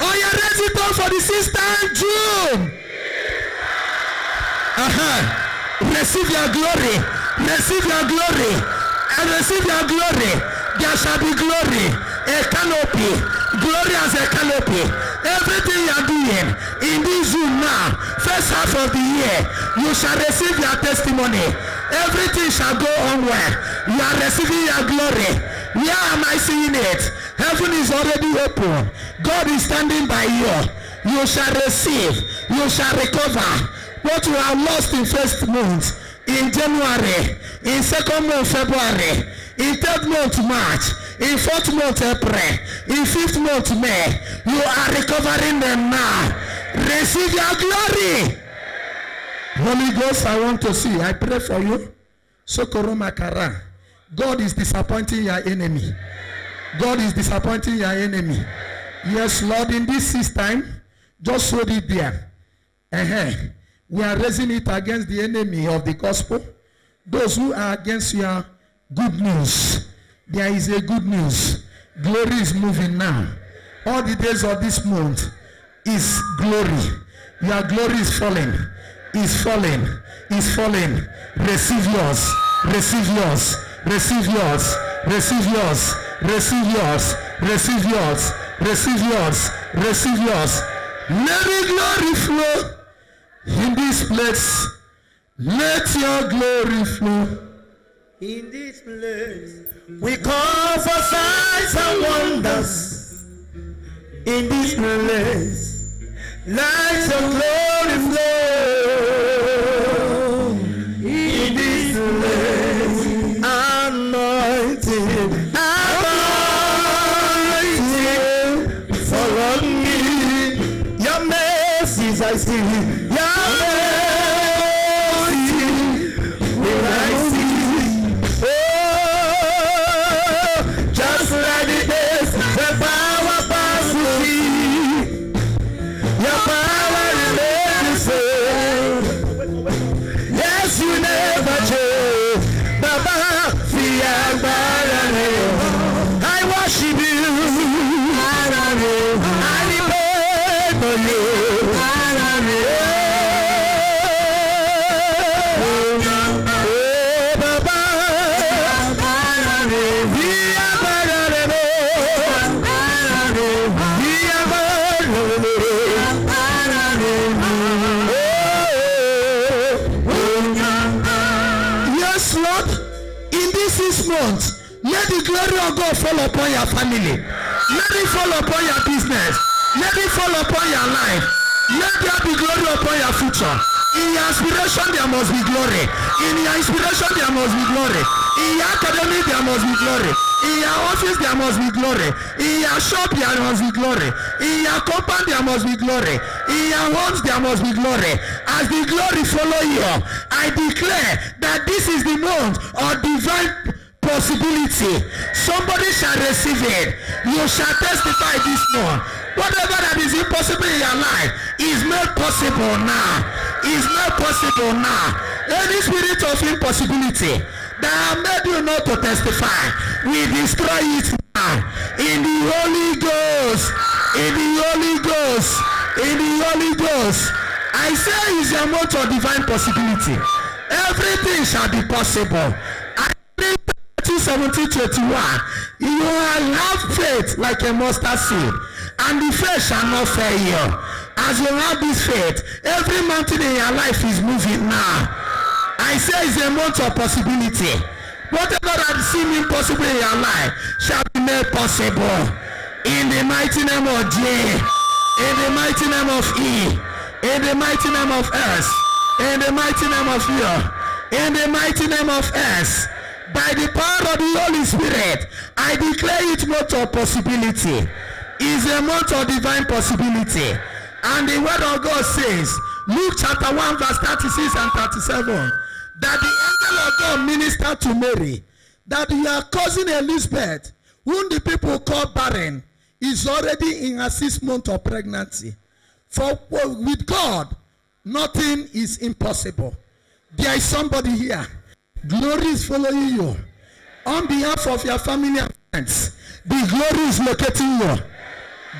Oh, you're ready to for the sixth time, June. Receive your glory. Receive your glory. And receive your glory. There shall be glory. A canopy. Glory as a canopy. Everything you are doing in this Zoom now, first half of the year, you shall receive your testimony. Everything shall go on well. You are receiving your glory. Where am I seeing it? Heaven is already open. God is standing by you. You shall receive. You shall recover what you have lost in first month, in January, in second month February, in third month March, in fourth month April, in fifth month May. You are recovering them now. Receive your glory. Holy Ghost, I want to see. I pray for you. Sokoro Makara. God is disappointing your enemy. God is disappointing your enemy. Yes, Lord, in this sixth time, just hold it there. We are raising it against the enemy of the gospel. Those who are against your good news. There is a good news. Glory is moving now. All the days of this month, is glory. Your glory is falling. Is falling. Is falling. Receive yours. Receive yours. Receive yours. Receive yours. Receive yours. Receive yours. Receive yours. Receive yours. Let the glory flow in this place. Let your glory flow in this place. We call for signs and wonders in this place. Let your glory flow in this place. Anointing, anointing, follow me. Your mercies I see. Your mercy will I see. Oh, just like the days the power passed to me. Your power remains the same. Yes, you never change. Baba, I worship you. I depend on you. Let the glory of God fall upon your family. Let it fall upon your business. Let it fall upon your life. Let there be glory upon your future. In your inspiration there must be glory. In your inspiration there must be glory. In your academy there must be glory. In your office there must be glory. In your shop there must be glory. In your compound there must be glory. In your homes there must be glory. As the glory follow you, I declare that this is the month of divine possibility. Somebody shall receive it. You shall testify this month. Whatever that is impossible in your life is made possible now. Is made possible now. Any spirit of impossibility that have made you not to testify, we destroy it now. In the Holy Ghost. In the Holy Ghost. In the Holy Ghost. I say is your month of divine possibility. Everything shall be possible. 17:21, you will have faith like a mustard seed, and the faith shall not fail you. As you have this faith, every mountain in your life is moving now. I say it's a month of possibility. Whatever that seems impossible in your life shall be made possible. In the mighty name of J, in the mighty name of E, in the mighty name of S, in the mighty name of U, in the mighty name of S. By the power of the Holy Spirit, I declare it month of possibility. Is a month of divine possibility. And the word of God says, Luke chapter 1 verse 36 and 37, that the angel of God ministered to Mary, that your cousin Elizabeth, whom the people call barren, is already in her 6th month of pregnancy. For with God, nothing is impossible. There is somebody here. Glory is following you. On behalf of your family and friends, the glory is locating you.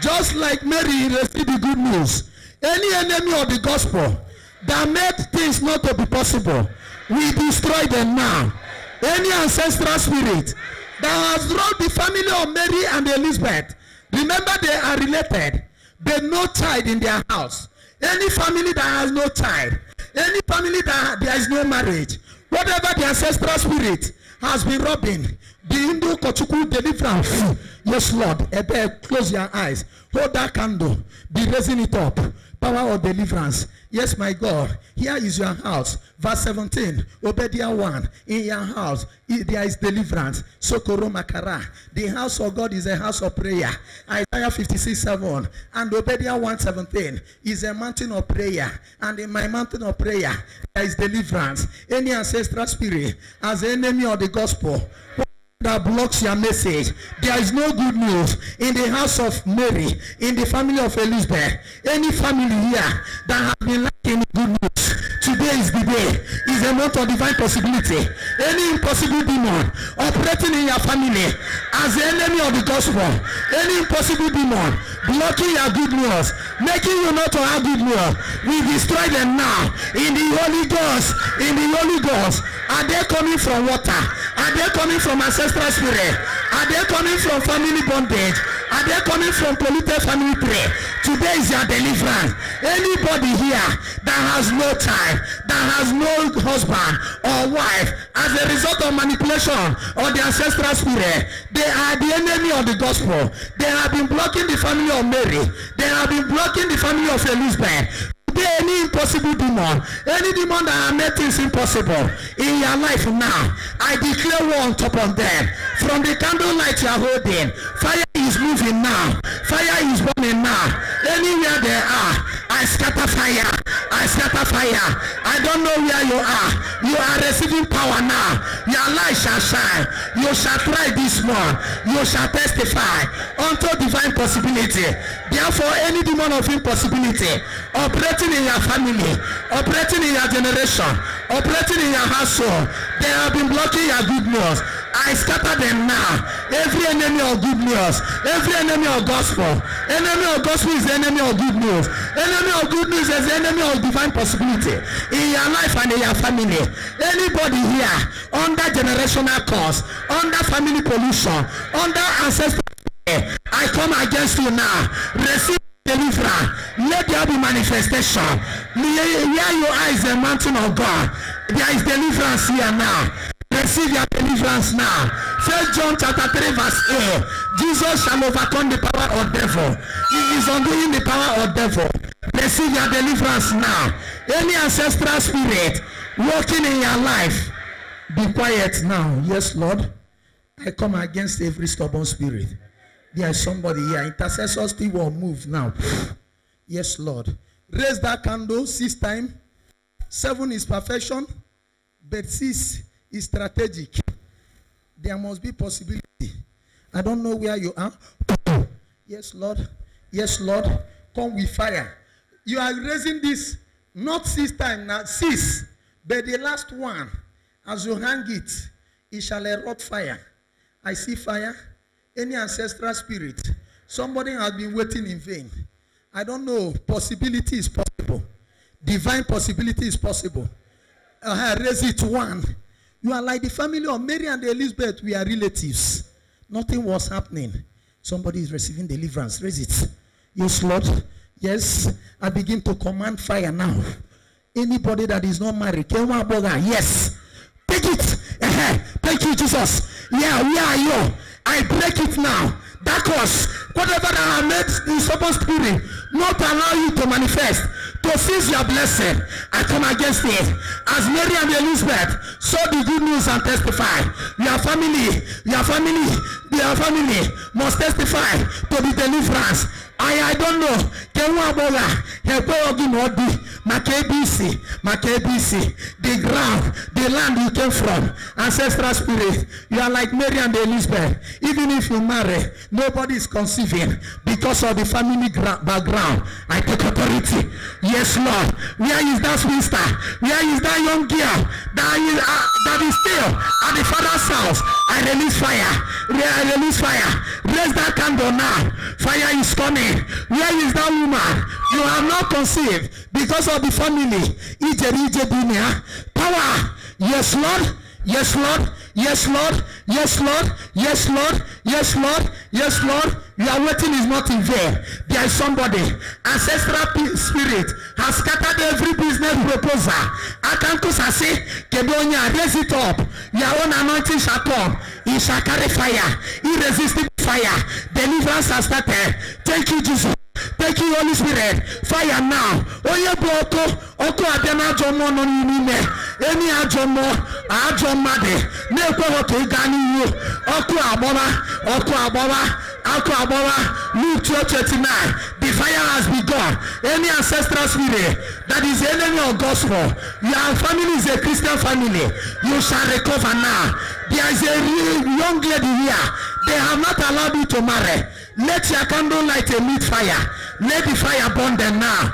Just like Mary received the good news, any enemy of the gospel that made things not to be possible, we destroy them now. Any ancestral spirit that has brought the family of Mary and Elizabeth, remember they are related, but no child in their house. Any family that has no child, any family that there is no marriage, whatever the ancestral spirit has been robbing, the Hindu Kochuku deliverance. Yes, Lord. Close your eyes. Hold that candle. Be raising it up. Power of deliverance. Yes, my God. Here is your house. Verse 17. Obadiah 1. In your house, there is deliverance. Sokoro Makara. The house of God is a house of prayer. Isaiah 56:7. And Obadiah 1:17 is a mountain of prayer. And in my mountain of prayer, there is deliverance. Any ancestral spirit as the enemy of the gospel that blocks your message, there is no good news in the house of Mary, in the family of Elizabeth. Any family here that has been lacking good news, today today is the day. Is a month of divine possibility. Any impossible demon operating in your family as the enemy of the gospel, any impossible demon blocking your good news, making you not to have good news, we destroy them now in the Holy Ghost. In the Holy Ghost. Are they coming from water? Are they coming from ancestral spirit? Are they coming from family bondage? Are they coming from polluted family tree? Today is your deliverance. Anybody here that has no child, that has no husband or wife as a result of manipulation or the ancestral spirit, they are the enemy of the gospel. They have been blocking the family of Mary. They have been blocking the family of Elizabeth. Any impossible demon, any demon that have made things impossible in your life now, I declare war on top of them. From the candlelight you are holding, fire is moving now. Fire is burning now. Anywhere they are, I scatter fire. I scatter fire. I don't know where you are. You are receiving power now. Your light shall shine. You shall try this month. You shall testify unto divine possibility. Therefore, any demon of impossibility operating in your family, operating in your generation, operating in your household, they have been blocking your good news. I scatter them now. Every enemy of good news, every enemy of gospel, enemy of gospel is the enemy of good news. Enemy of good news is the enemy of divine possibility in your life and in your family. Anybody here under generational curse, under family pollution, under ancestral, I come against you now. Receive deliverance. Let there be manifestation. Where you are is the mountain of God. There is deliverance here now. Receive your deliverance now. 1 John chapter 3 verse 8. Jesus shall overcome the power of devil. He is undoing the power of devil. Receive your deliverance now. Any ancestral spirit working in your life, be quiet now. Yes, Lord. I come against every stubborn spirit. There is somebody here. Intercessors still will move now. Yes, Lord. Raise that candle 6 times. 7 is perfection, but 6 is strategic. There must be possibility. I don't know where you are. Yes, Lord. Yes, Lord. Come with fire. You are raising this not 6 times, now 6. But the last one, as you hang it, it shall erupt fire. I see fire. Any ancestral spirit, somebody has been waiting in vain. I don't know. Possibility is possible. Divine possibility is possible. Raise it 1. You are like the family of Mary and Elizabeth. We are relatives. Nothing was happening. Somebody is receiving deliverance. Raise it. Yes, Lord. Yes. I begin to command fire now. Anybody that is not married, yes. Take it. Thank you, Jesus. Yeah, where are you? I break it now. That cause, whatever that I made in stubborn spirit, not allow you to manifest, to seize your blessing. I come against it. As Mary and Elizabeth saw the good news and testify, your family must testify to the deliverance. I don't know. My KBC, the ground, the land you came from, ancestral spirit. You are like Mary and Elizabeth. Even if you marry, nobody is conceiving because of the family background. I take authority. Yes, Lord. Where is that sister? Where is that young girl that is still at the father's house? I release fire. I release fire. Raise that candle now. Fire is coming. Where is that woman? You have not conceived because of the family. Power. Yes, Lord. Yes, Lord. Yes, Lord. Yes, Lord. Yes, Lord. Yes, Lord. Yes, Lord. Your waiting is not in vain. There is somebody. Ancestral spirit has scattered every business proposal. I can't say, Kedonia, raise it up. Your own anointing shall come. It shall carry fire. Irresistible fire. Deliverance has started. Thank you, Jesus. Thank you, Holy Spirit. Fire now. Oye oko abena jomo no nime. Eni ajomo ajomade. Neko hoto igani you. Oko abora. Luke 12:39. The fire has begun. Any ancestral spirit that is the enemy of gospel. Your family is a Christian family. You shall recover now. There is a young lady here. They have not allowed you to marry. Let your candle light emit fire. Let the fire burn them now.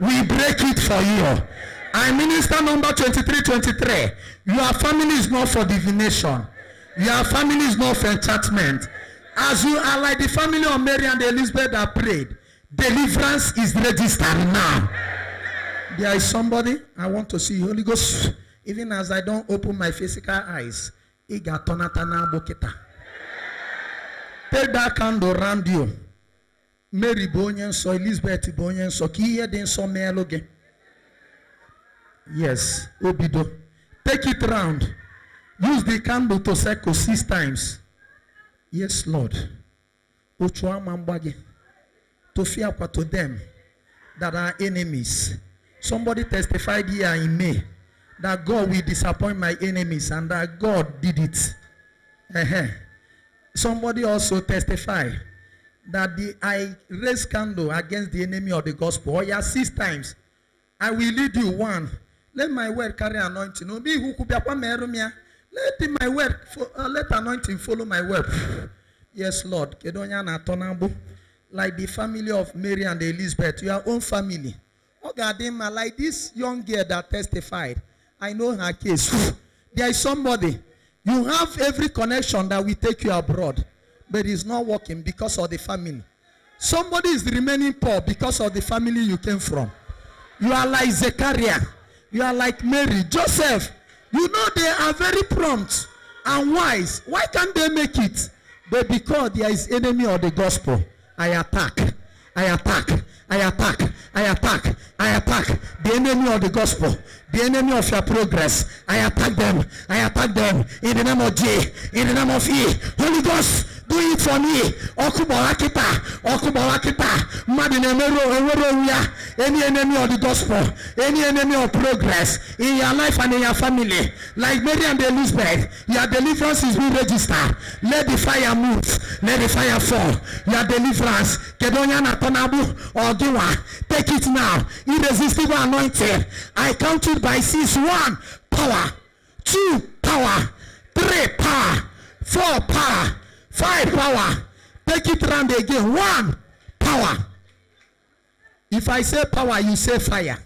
We break it for you. I minister number 23. Your family is not for divination. Your family is not for enchantment. As you are like the family of Mary and Elizabeth that prayed, deliverance is registered now. There is somebody, I want to see Holy Ghost. Even as I don't open my physical eyes, take that candle around you. Mary Bonyan so Elizabeth Bonyan so Kia den so meloge. Yes, Obido. Take it round. Use the candle to circle 6 times. Yes, Lord. Ochwa mambage. To fear to them that are enemies. Somebody testified here in May that God will disappoint my enemies and that God did it. Somebody also testified that I raise candle against the enemy of the gospel. Oh yeah, 6 times. I will lead you 1. Let my word carry anointing. Let my word, let anointing follow my word. Yes, Lord. Like the family of Mary and Elizabeth, your own family. Oh God, like this young girl that testified. I know her case. There is somebody. You have every connection that will take you abroad, but it's not working because of the family. Somebody is remaining poor because of the family you came from. You are like Zechariah. You are like Mary, Joseph. You know they are very prompt and wise. Why can't they make it? But because there is enemy of the gospel, I attack. I attack. I attack. I attack. I attack the enemy of the gospel, the enemy of your progress. I attack them. I attack them in the name of J, in the name of E. Holy Ghost, do it for me. Okubalakita, Okubalakita, Madinemero, any enemy of the gospel, any enemy of progress in your life and in your family, like Mary and Elizabeth, your deliverance is being registered. Let the fire move, let the fire fall. Your deliverance, Kedonya Natonabu or Giwa, take it now. Irresistible anointing. I count it by 6. 1, power. 2, power. 3, power. 4, power. 5, power. Take it round again. 1, power. If I say power, you say fire.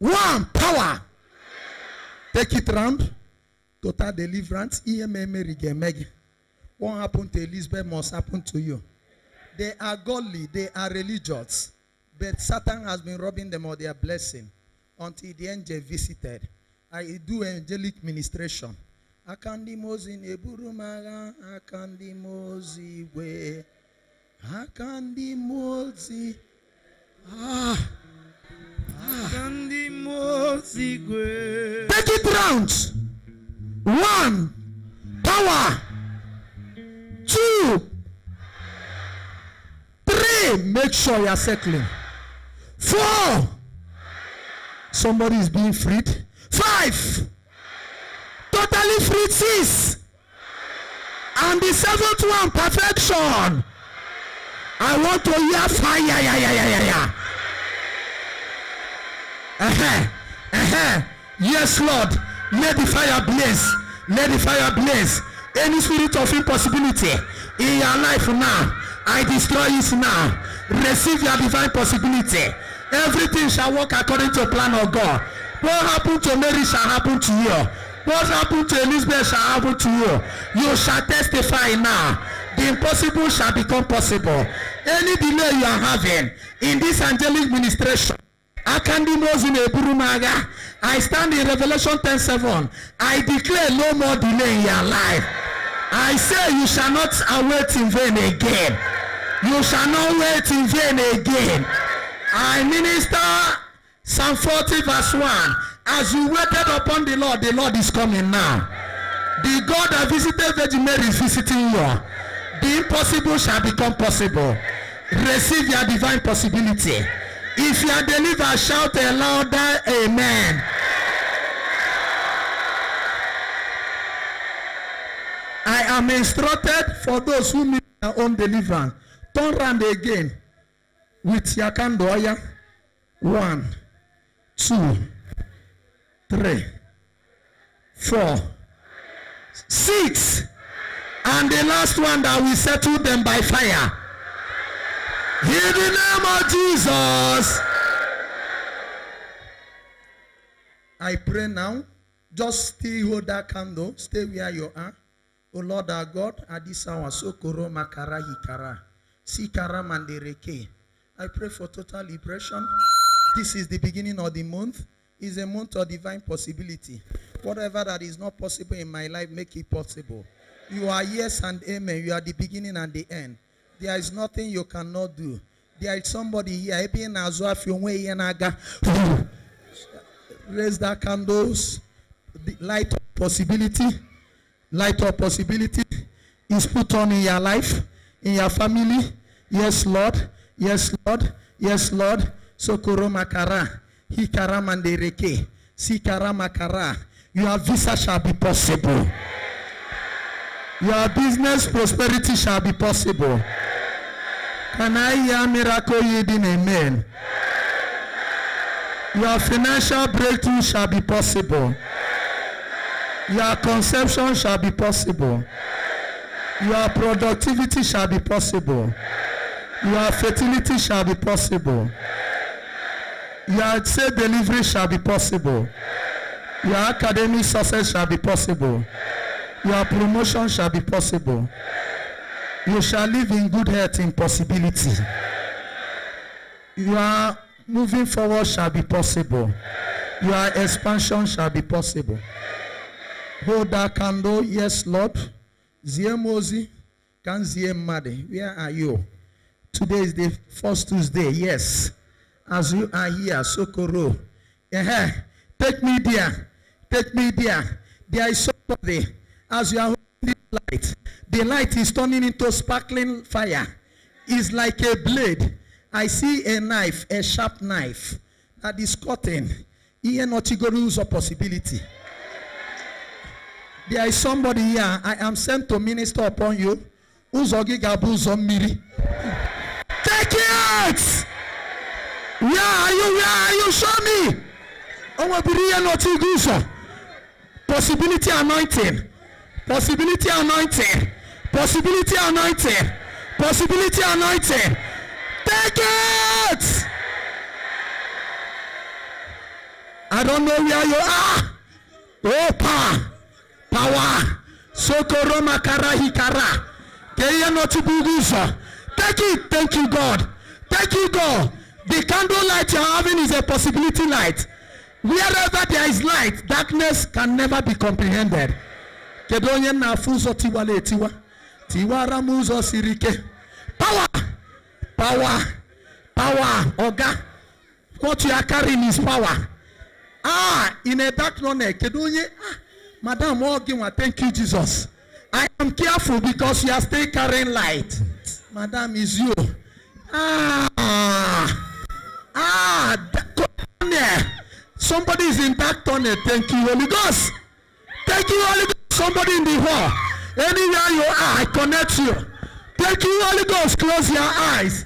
1, power. Take it round. Total deliverance. What happened to Elizabeth must happen to you. They are godly, they are religious, but Satan has been robbing them of their blessing until the angel visited. I do angelic ministration. Akandi mozi neburumaga, akandi mozi we, akandi mozi, akandi mozi we. Take it round. 1, power. 2, 3, make sure you are settling. 4, somebody is being freed. 5, totally freed. 6, and the 7th one, perfection. I want to hear fire. Yes, Lord. Let the fire blaze. Let the fire blaze. Any spirit of impossibility in your life now, I destroy it now. Receive your divine possibility. Everything shall work according to the plan of God. What happened to Mary shall happen to you. What happened to Elizabeth shall happen to you. You shall testify now. The impossible shall become possible. Any delay you are having in this angelic ministration, I stand in Revelation 10:7. I declare no more delay in your life. I say you shall not await in vain again. You shall not wait in vain again. I minister Psalm 40 verse 1. As you waited upon the Lord is coming now. The God that visited Virgin Mary is visiting you. The impossible shall become possible. Receive your divine possibility. If you are delivered, shout a louder amen. I am instructed for those who need their own deliverance. Turn around again with your candle. 1, 2, 3, 4, 6. And the last one that we settle them by fire. In the name of Jesus. I pray now, just still hold that candle, stay where you are. O Lord our God, at this hour, Sokoro Makara Hikara, Sikara Mandereke. I pray for total liberation. This is the beginning of the month. It's a month of divine possibility. Whatever that is not possible in my life, make it possible. You are yes and amen. You are the beginning and the end. There is nothing you cannot do. There is somebody here. Raise that candles. The light of possibility. Light of possibility is put on in your life, in your family. Yes, Lord. Yes, Lord. Yes, Lord. Sokoro Makara. Hikara Mandereke. Sikara Makara. Your visa shall be possible. Your business prosperity shall be possible. Can I hear miracle yielding amen? Your financial breakthrough shall be possible. Your conception shall be possible. Your productivity shall be possible. Your fertility shall be possible. Your safe delivery shall be possible. Your academic success shall be possible. Your promotion shall be possible. You shall live in good health in possibility. Your moving forward shall be possible. Your expansion shall be possible. Hold that candle. Yes, Lord. Ziemozi, can Ziemade. Where are you? Today is the first Tuesday. Yes. As you are here, Sokoro. Take me there. Take me there. There is somebody. As you are holding this light, the light is turning into sparkling fire. It's like a blade. I see a knife, a sharp knife that is cutting. Here not to use a possibility. There is somebody here. I am sent to minister upon you. Take it! Where are you? Where are you? Show me. Possibility anointing. Possibility anointing. Possibility anointing. Possibility anointing. Take it! I don't know where you are. Oh, power. Power. Sokoro Makara Hikara. Take it. Thank you, God. Thank you, God. The candle light you are having is a possibility light. Wherever there is light, darkness can never be comprehended. Power. Power. Power. Oga. What you are carrying is power. In a dark night. Madam, thank you, Jesus. I am careful because you are still carrying light. Madam, is you. Somebody is in that tunnel. Thank you, Holy Ghost. Thank you, Holy Ghost. Somebody in the hall. Anywhere you are, I connect you. Thank you, Holy Ghost. Close your eyes.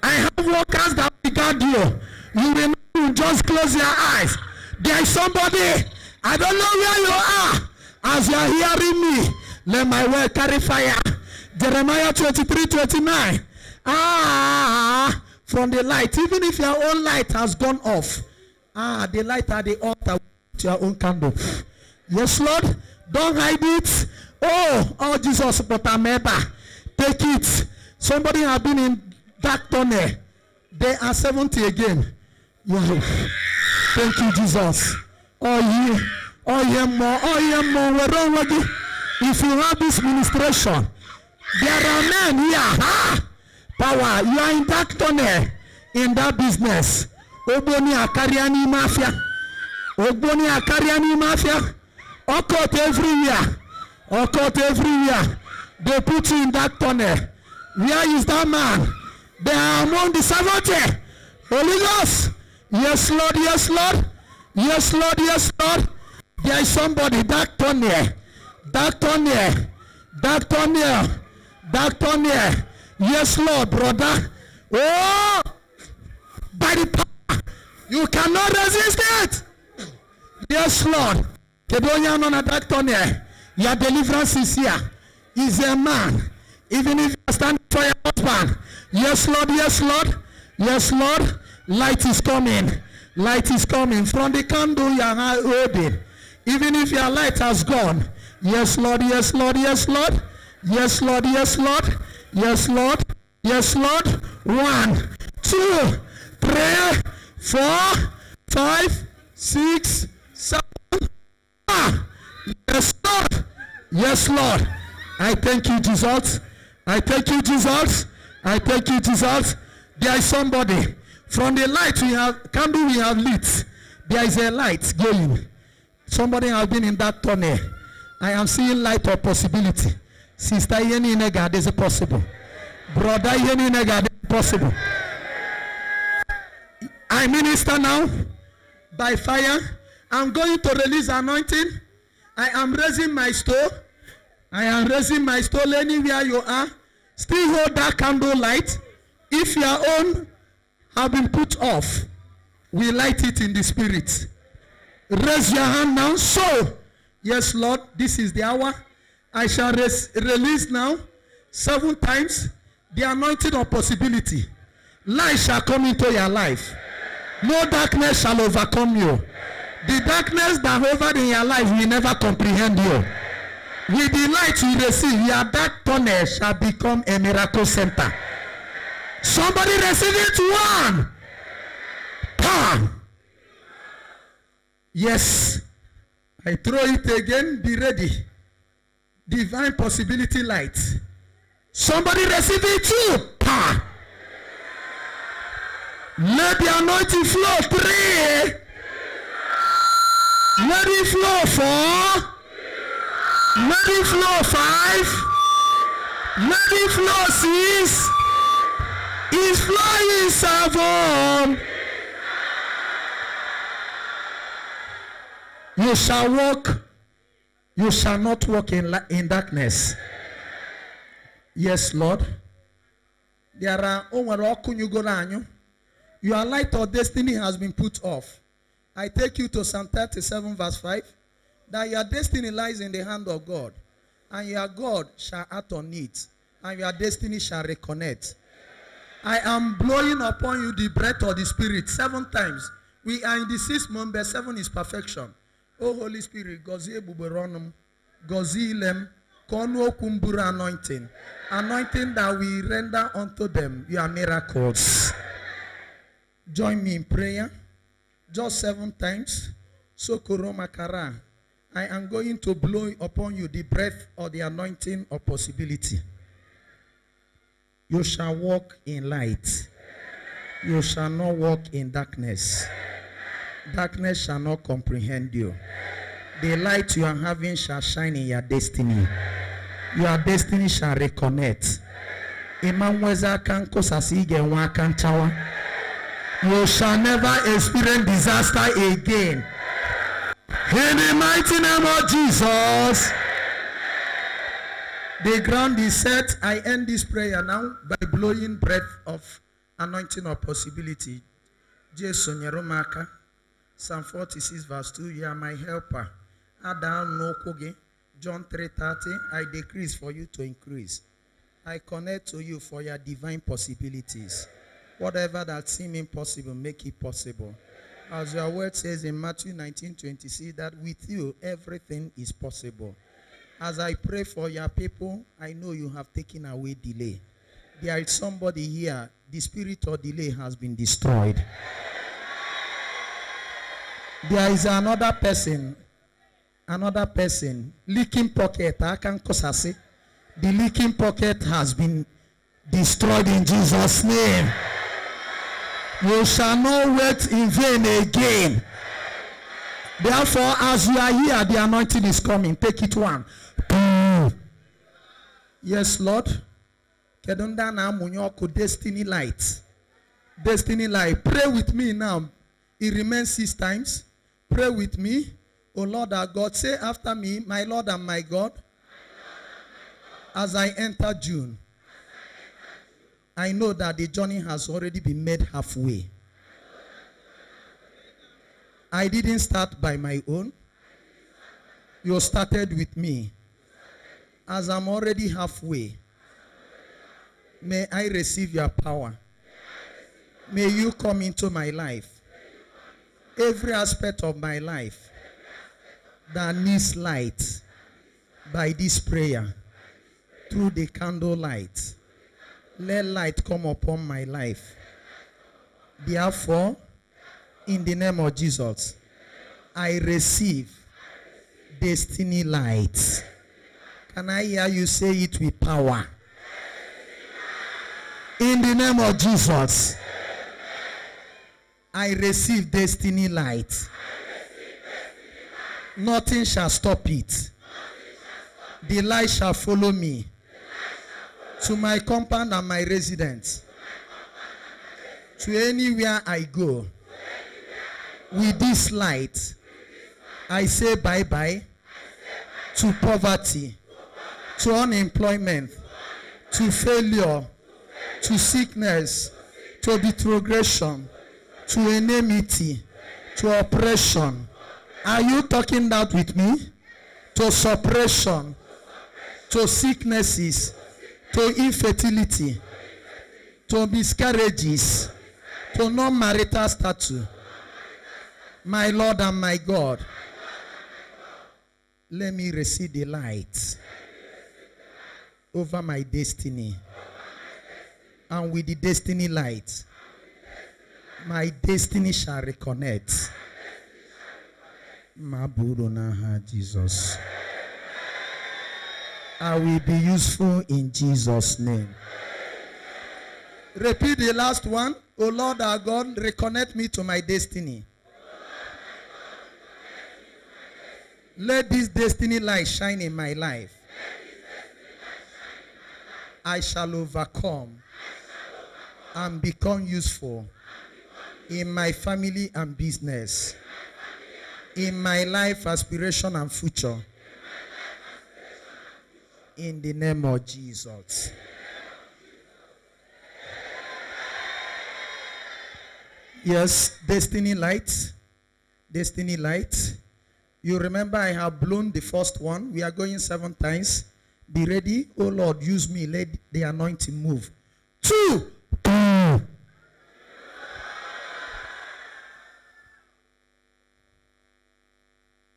I have workers that will guard you. You will not just close your eyes. There is somebody. I don't know where you are. As you are hearing me, let my word carry fire. Jeremiah 23:29. From the light, even if your own light has gone off, the light at the altar with your own candle. Yes, Lord, don't hide it. Oh, Jesus, but take it. Somebody has been in that tunnel. They are 70 again. Yeah. Thank you, Jesus. More. If you have this ministration, there are men here. Power. You are in that tunnel, in that business. Ogboni Akariani Mafia. Ogboni Akariani Mafia. Occult everywhere. Occult everywhere. They put you in that tunnel. Where is that man? They are among the 70. Holy Ghost. Yes, Lord. Yes, Lord. Yes, Lord. Yes, Lord. There is somebody. That tunnel. That tunnel. That tunnel. That tunnel. Yes, Lord, brother. Oh, by the power, you cannot resist it. Yes, Lord. Your deliverance is here. Is a man. Even if you stand for your husband. Yes, Lord. Yes, Lord. Yes, Lord. Light is coming. Light is coming from the candle you are holding. Even if your light has gone. Yes, Lord, yes, Lord, yes, Lord. Yes, Lord, yes, Lord. Yes, Lord. Yes, Lord. 1, 2, 3, 4, 5, 6, 7. Yes, Lord. Yes, Lord. I thank you, Jesus. I thank you, Jesus. I thank you, Jesus. There is somebody. From the light we have, candle we have lit, there is a light going. Somebody has been in that tunnel. I am seeing light of possibility. Sister Yeni Nega, there's a possible. Brother Yeni Nega, there's a possible. I minister now by fire. I'm going to release anointing. I am raising my store. I am raising my store anywhere you are. Still hold that candle light. If your own have been put off, we light it in the spirit. Raise your hand now. So, yes, Lord, this is the hour. I shall release now 7 times the anointing of possibility. Light shall come into your life. No darkness shall overcome you. The darkness that hovered in your life will never comprehend you. With the light you receive, your dark tunnel shall become a miracle center. Somebody receive it. 1. Bam. Yes. I throw it again. Be ready. Divine possibility light. Somebody receive it too. Bam. Let the anointing flow. 3. Let it flow. 4. Let it flow. 5. Let it flow. 6. Is flying 7. You shall walk. You shall not walk in darkness. Yes, Lord. There are your light or destiny has been put off. I take you to Psalm 37 verse 5. That your destiny lies in the hand of God. And your God shall act on it. And your destiny shall reconnect. I am blowing upon you the breath of the Spirit 7 times. We are in the 6th month, but 7 is perfection. Oh Holy Spirit, Gozi Ebuberonum, Gozi Ilem, Kono Kumbura anointing. Anointing that we render unto them your miracles. Join me in prayer. Just 7 times. Sokoro Makara. I am going to blow upon you the breath of the anointing of possibility. You shall walk in light. You shall not walk in darkness. Darkness shall not comprehend you. The light you are having shall shine in your destiny. Your destiny shall reconnect. You shall never experience disaster again. In the mighty name of Jesus. The ground is set. I end this prayer now by blowing breath of anointing of possibility. Jason Yeromaka, Psalm 46 verse 2, you are my helper. Adam no koge. John 3:30, I decrease for you to increase. I connect to you for your divine possibilities. Whatever that seems impossible, make it possible. As your word says in Matthew 19:26, that with you everything is possible. As I pray for your people, I know you have taken away delay. There is somebody here, the spirit of delay has been destroyed. There is another person, leaking pocket. I can cause the leaking pocket has been destroyed in Jesus' name. You shall not wait in vain again. Therefore, as you are here, the anointing is coming. Take it 1. Yes, Lord. Destiny light. Destiny light. Pray with me now. It remains 6 times. Pray with me. O Lord our God, say after me, my Lord and my God, as I enter June, I know that the journey has already been made halfway. I didn't start by my own. You started with me. As I'm already halfway, may I receive your power. May you come into my life. every aspect of my life that needs light by this prayer through the candle light. Let light come upon my life. Therefore, in the name of Jesus, I receive destiny light. Can I hear you say it with power? In the name of Jesus, I receive destiny light. Nothing shall stop it. The light shall follow me to my compound and my residence, to anywhere I go. With this light, I say bye-bye to poverty, to unemployment, to failure, to sickness, to retrogression, to enmity, to oppression. Are you talking that with me? To suppression, to sicknesses, to infertility, to miscarriages, to non-marital status. My Lord and my God, let me receive the light over my destiny. And with the destiny light, my destiny shall reconnect. Jesus. I will be useful in Jesus' name. Repeat the last one. Oh Lord our God, reconnect me to my destiny. Let this destiny light shine in my life. I shall overcome and become useful in my family and business, in my life, aspiration, and future. In the name of Jesus. Yes, destiny light. Destiny light. You remember I have blown the first one. We are going 7 times. Be ready. Oh Lord, use me. Let the anointing move. 2.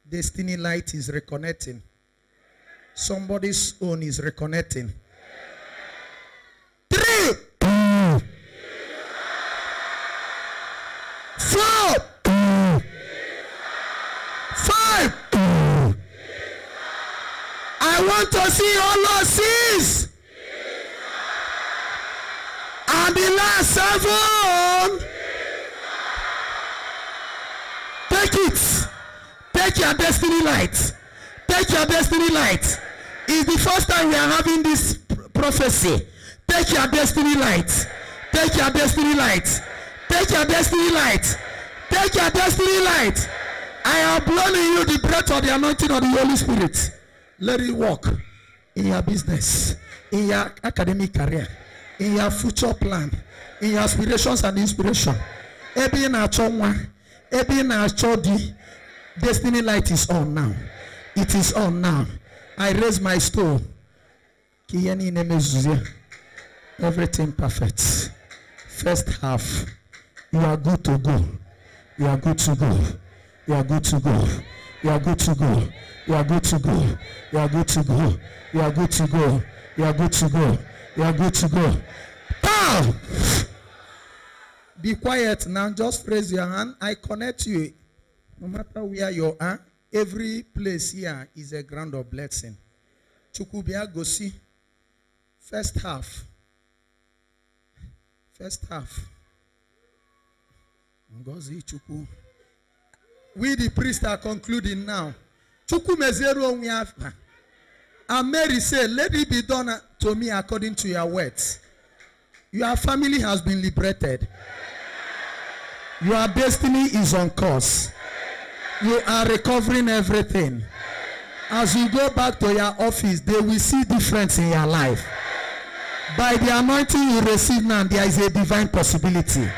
Destiny light is reconnecting. Somebody's own is reconnecting. 3. 4. 5. I want to see all losses. And the last 7. Take it. Take your destiny light. Take your destiny light. It's the first time we are having this prophecy. Take your destiny light. Take your destiny light. Take your destiny light. Take your destiny light. I have blown in you the breath of the anointing of the Holy Spirit. Let it work in your business, in your academic career, in your future plan, in your aspirations and inspiration. Every destiny light is on now. It is on now. I raise my stone. Everything perfect. First half. You are good to go. You are good to go. You are good to go. You are good to go. You are good to go. You are good to go. You are good to go. You are good to go. You are good to go. Pow! Be quiet now. Just raise your hand. I connect you. No matter where you are, every place here is a ground of blessing. Chukubia Gosi. First half. First half. Ngozi Chuku. We the priests are concluding now. Chuku mezero onwiafa. And Mary said, let it be done to me according to your words. Your family has been liberated. Your destiny is on course. You are recovering everything. As you go back to your office, they will see difference in your life. By the anointing you receive now, there is a divine possibility.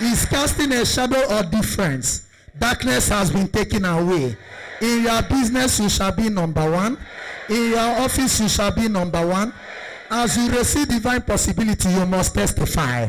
It's casting a shadow of difference. Darkness has been taken away. In your business, you shall be number 1. In your office, you shall be number 1. As you receive divine possibility, you must testify.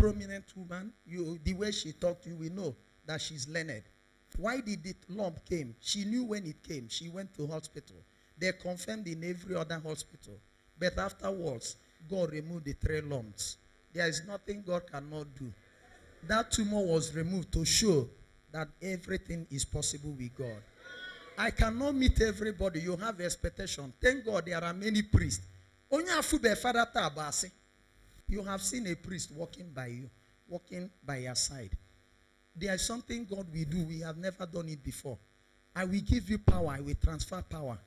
prominent woman. The way she talked, you will know that she's learned. Why did the lump came? She knew when it came. She went to hospital. They confirmed in every other hospital. But afterwards, God removed the 3 lumps. There is nothing God cannot do. That tumor was removed to show that everything is possible with God. I cannot meet everybody. You have expectation. Thank God there are many priests. You have seen a priest walking by you, walking by your side. There is something God will do. We have never done it before. I will give you power. I will transfer power.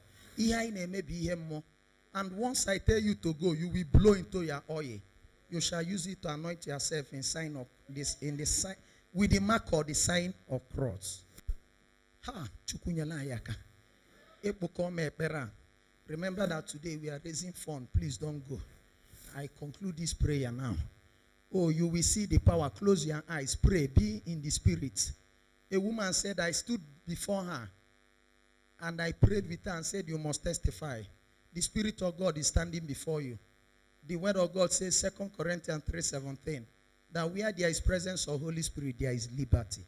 And once I tell you to go, you will blow into your oil. You shall use it to anoint yourself in sign of this, in the sign, with the mark or the sign of cross. Ha, chukunyala yaka. Remember that today we are raising funds. Please don't go. I conclude this prayer now. Oh, you will see the power. Close your eyes. Pray. Be in the spirit. A woman said, I stood before her and I prayed with her and said, you must testify. The Spirit of God is standing before you. The word of God says, 2 Corinthians 3:17, that where there is presence of Holy Spirit, there is liberty.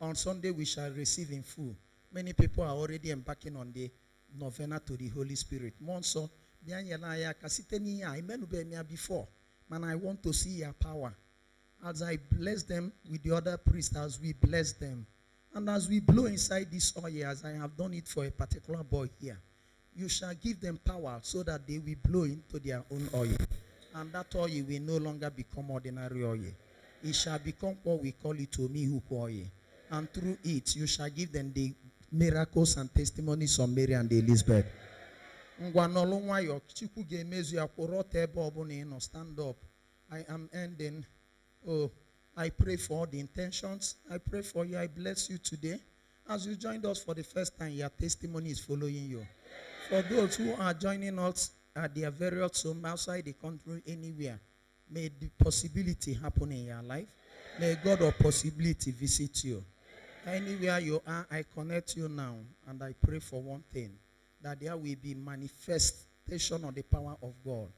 On Sunday, we shall receive in full. Many people are already embarking on the novena to the Holy Spirit. Monso, before, man, I want to see your power. As I bless them with the other priests, as we bless them, and as we blow inside this oil, as I have done it for a particular boy here, you shall give them power so that they will blow into their own oil. And that oil will no longer become ordinary oil. It shall become what we call it Omihu oil. And through it, you shall give them the miracles and testimonies of Mary and Elizabeth. Stand up. I am ending. Oh, I pray for all the intentions. I pray for you. I bless you today. As you joined us for the first time, your testimony is following you. For those who are joining us at their various homes outside the country, anywhere, may the possibility happen in your life. May God of possibility visit you. Anywhere you are, I connect you now, and I pray for one thing, that there will be manifestation of the power of God.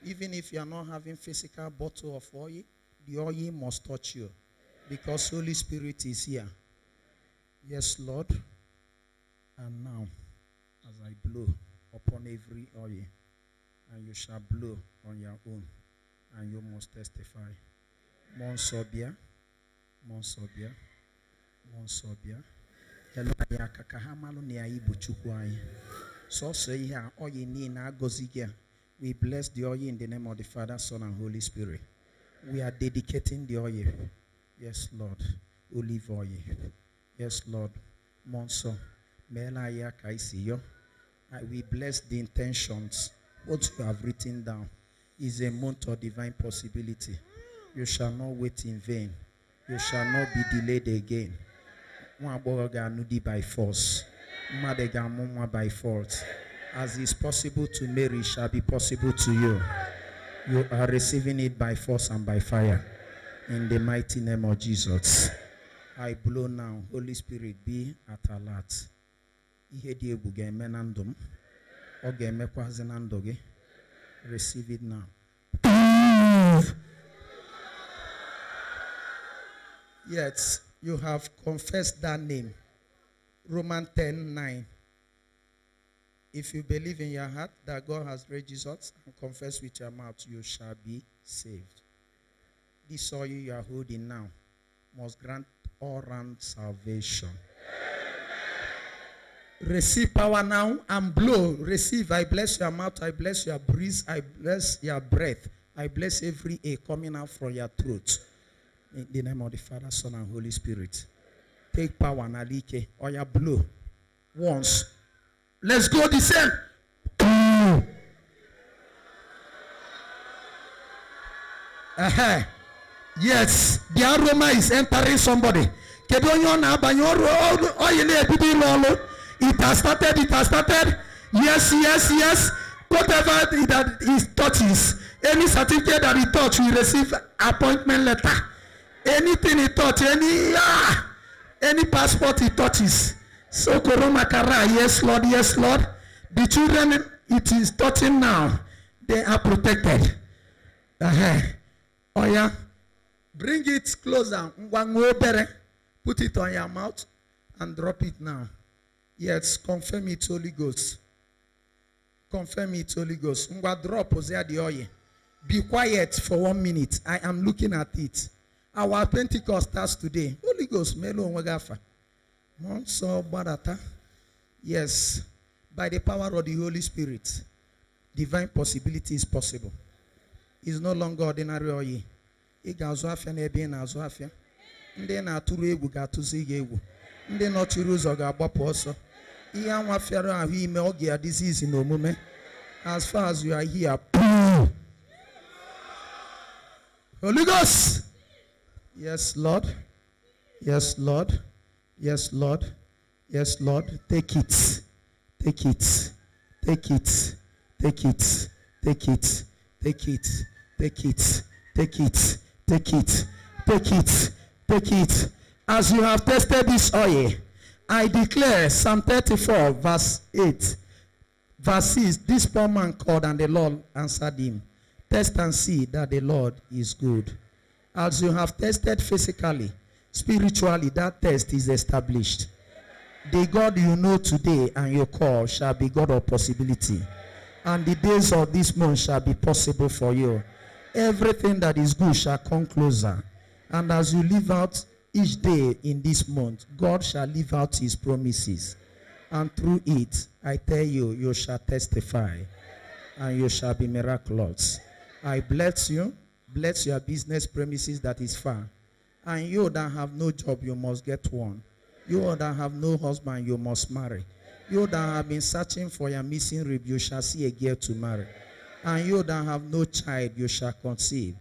Even if you are not having physical bottle of oil, the oil must touch you, because Holy Spirit is here. Yes, Lord. And now, as I blow upon every oil, and you shall blow on your own, and you must testify. Monsobia, Monsobia, Monsobia. Hello, ya kakahamalu ni aibu chukwai. So say here, oil ni na gozigia. We bless the oil in the name of the Father, Son, and Holy Spirit. We are dedicating the oil. Yes, Lord. Olive oil. Yes, Lord. Monso. Mela ya kaisiyo. We bless the intentions. What you have written down is a month of divine possibility. You shall not wait in vain. You shall not be delayed again. By force. By force. As is possible to Mary, shall be possible to you. You are receiving it by force and by fire. In the mighty name of Jesus. I blow now. Holy Spirit, be at alert. Receive it now. Yes, you have confessed that name. Romans 10:9. If you believe in your heart that God has raised Jesus and confess with your mouth, you shall be saved. This oil you are holding now must grant all-round salvation. Receive power now and blow. Receive. I bless your mouth. I bless your breath. I bless your breath. I bless every air coming out from your throat. In the name of the Father, Son, and Holy Spirit. Take power, Nalike. Or you blow. Once. Let's go the same. Yes, the aroma is entering somebody. It has started, it has started. Yes, yes, yes. Whatever that he touches, any certificate that he touches, we receive appointment letter. Anything he touches, any passport he touches. So Koromakara, yes, Lord, yes, Lord. The children it is touching now, they are protected. Oh yeah. Bring it closer. Put it on your mouth and drop it now. Yes, confirm it, Holy Ghost. Confirm it, Holy Ghost. Drop the oil. Be quiet for 1 minute. I am looking at it. Our Pentecost starts today. Holy Ghost, Melo Wagafa. Monso Barata. Yes, by the power of the Holy Spirit, divine possibility is possible. It's no longer ordinary oil. Igazwafia nebe na azwafia. Ndị na-atụrụ egwu ga-atụzi gị egwu. Ndị nọchiri ụzọ ga-agbapụ ọsọ. Ihe anwafiara ahụ ime oge ya disease na omume. As far as you are here, Holy Ghost. Yes, Lord. Yes, Lord. Yes, Lord. Yes, Lord. Take it. Take it. Take it. Take it. Take it. Take it. Take it. Take it. Take it. Take it. Take it. As you have tested this oil, I declare Psalm 34, verse 8. Verse 6, this poor man called and the Lord answered him. Test and see that the Lord is good. As you have tested physically, spiritually, that test is established. The God you know today and you call shall be God of possibility. And the days of this month shall be possible for you. Everything that is good shall come closer. And as you live out each day in this month, God shall live out his promises. And through it, I tell you, you shall testify. And you shall be miraculous. I bless you. Bless your business premises that is far. And you that have no job, you must get one. You that have no husband, you must marry. You that have been searching for your missing rib, you shall see a girl to marry. And you that have no child, you shall conceive.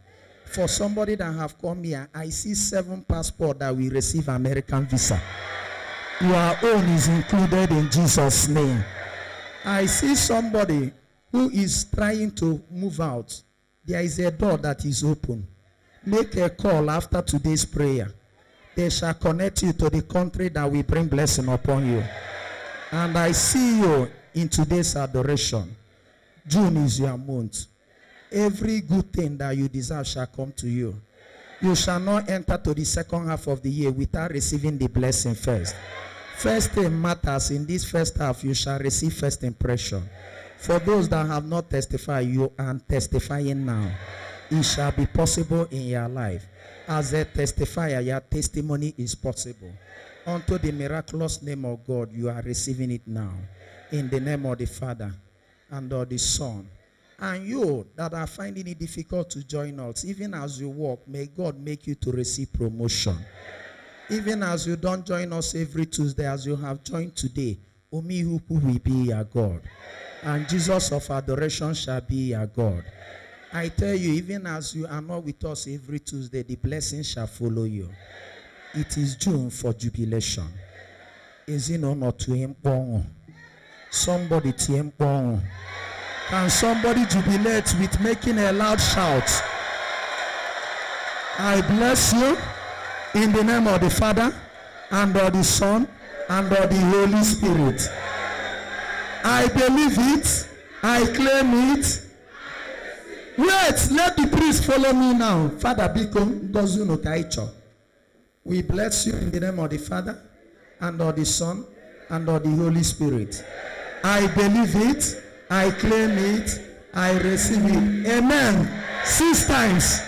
For somebody that have come here, I see 7 passports that will receive American visa. Your own is included in Jesus' name. I see somebody who is trying to move out. There is a door that is open. Make a call after today's prayer. They shall connect you to the country that will bring blessing upon you. And I see you in today's adoration. June is your month. Every good thing that you desire shall come to you. You shall not enter to the second half of the year without receiving the blessing first. First thing matters. In this first half, you shall receive first impression. For those that have not testified, you are testifying now. It shall be possible in your life. As a testifier, your testimony is possible. Unto the miraculous name of God, you are receiving it now. In the name of the Father and of the Son. And you that are finding it difficult to join us, even as you walk, may God make you to receive promotion. Even as you don't join us every Tuesday, as you have joined today, Omihuku will be your God. And Jesus of adoration shall be your God. I tell you, even as you are not with us every Tuesday, the blessing shall follow you. It is June for jubilation. Is it not to him? Somebody to him. Can somebody jubilate with making a loud shout? I bless you in the name of the Father and of the Son and of the Holy Spirit. I believe it. I claim it. Wait, let the priest follow me now. Father, we bless you in the name of the Father and of the Son and of the Holy Spirit. I believe it. I claim it. I receive it. Amen. 6 times.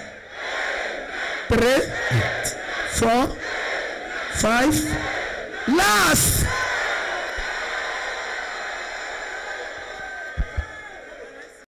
3, 4, 5. Last.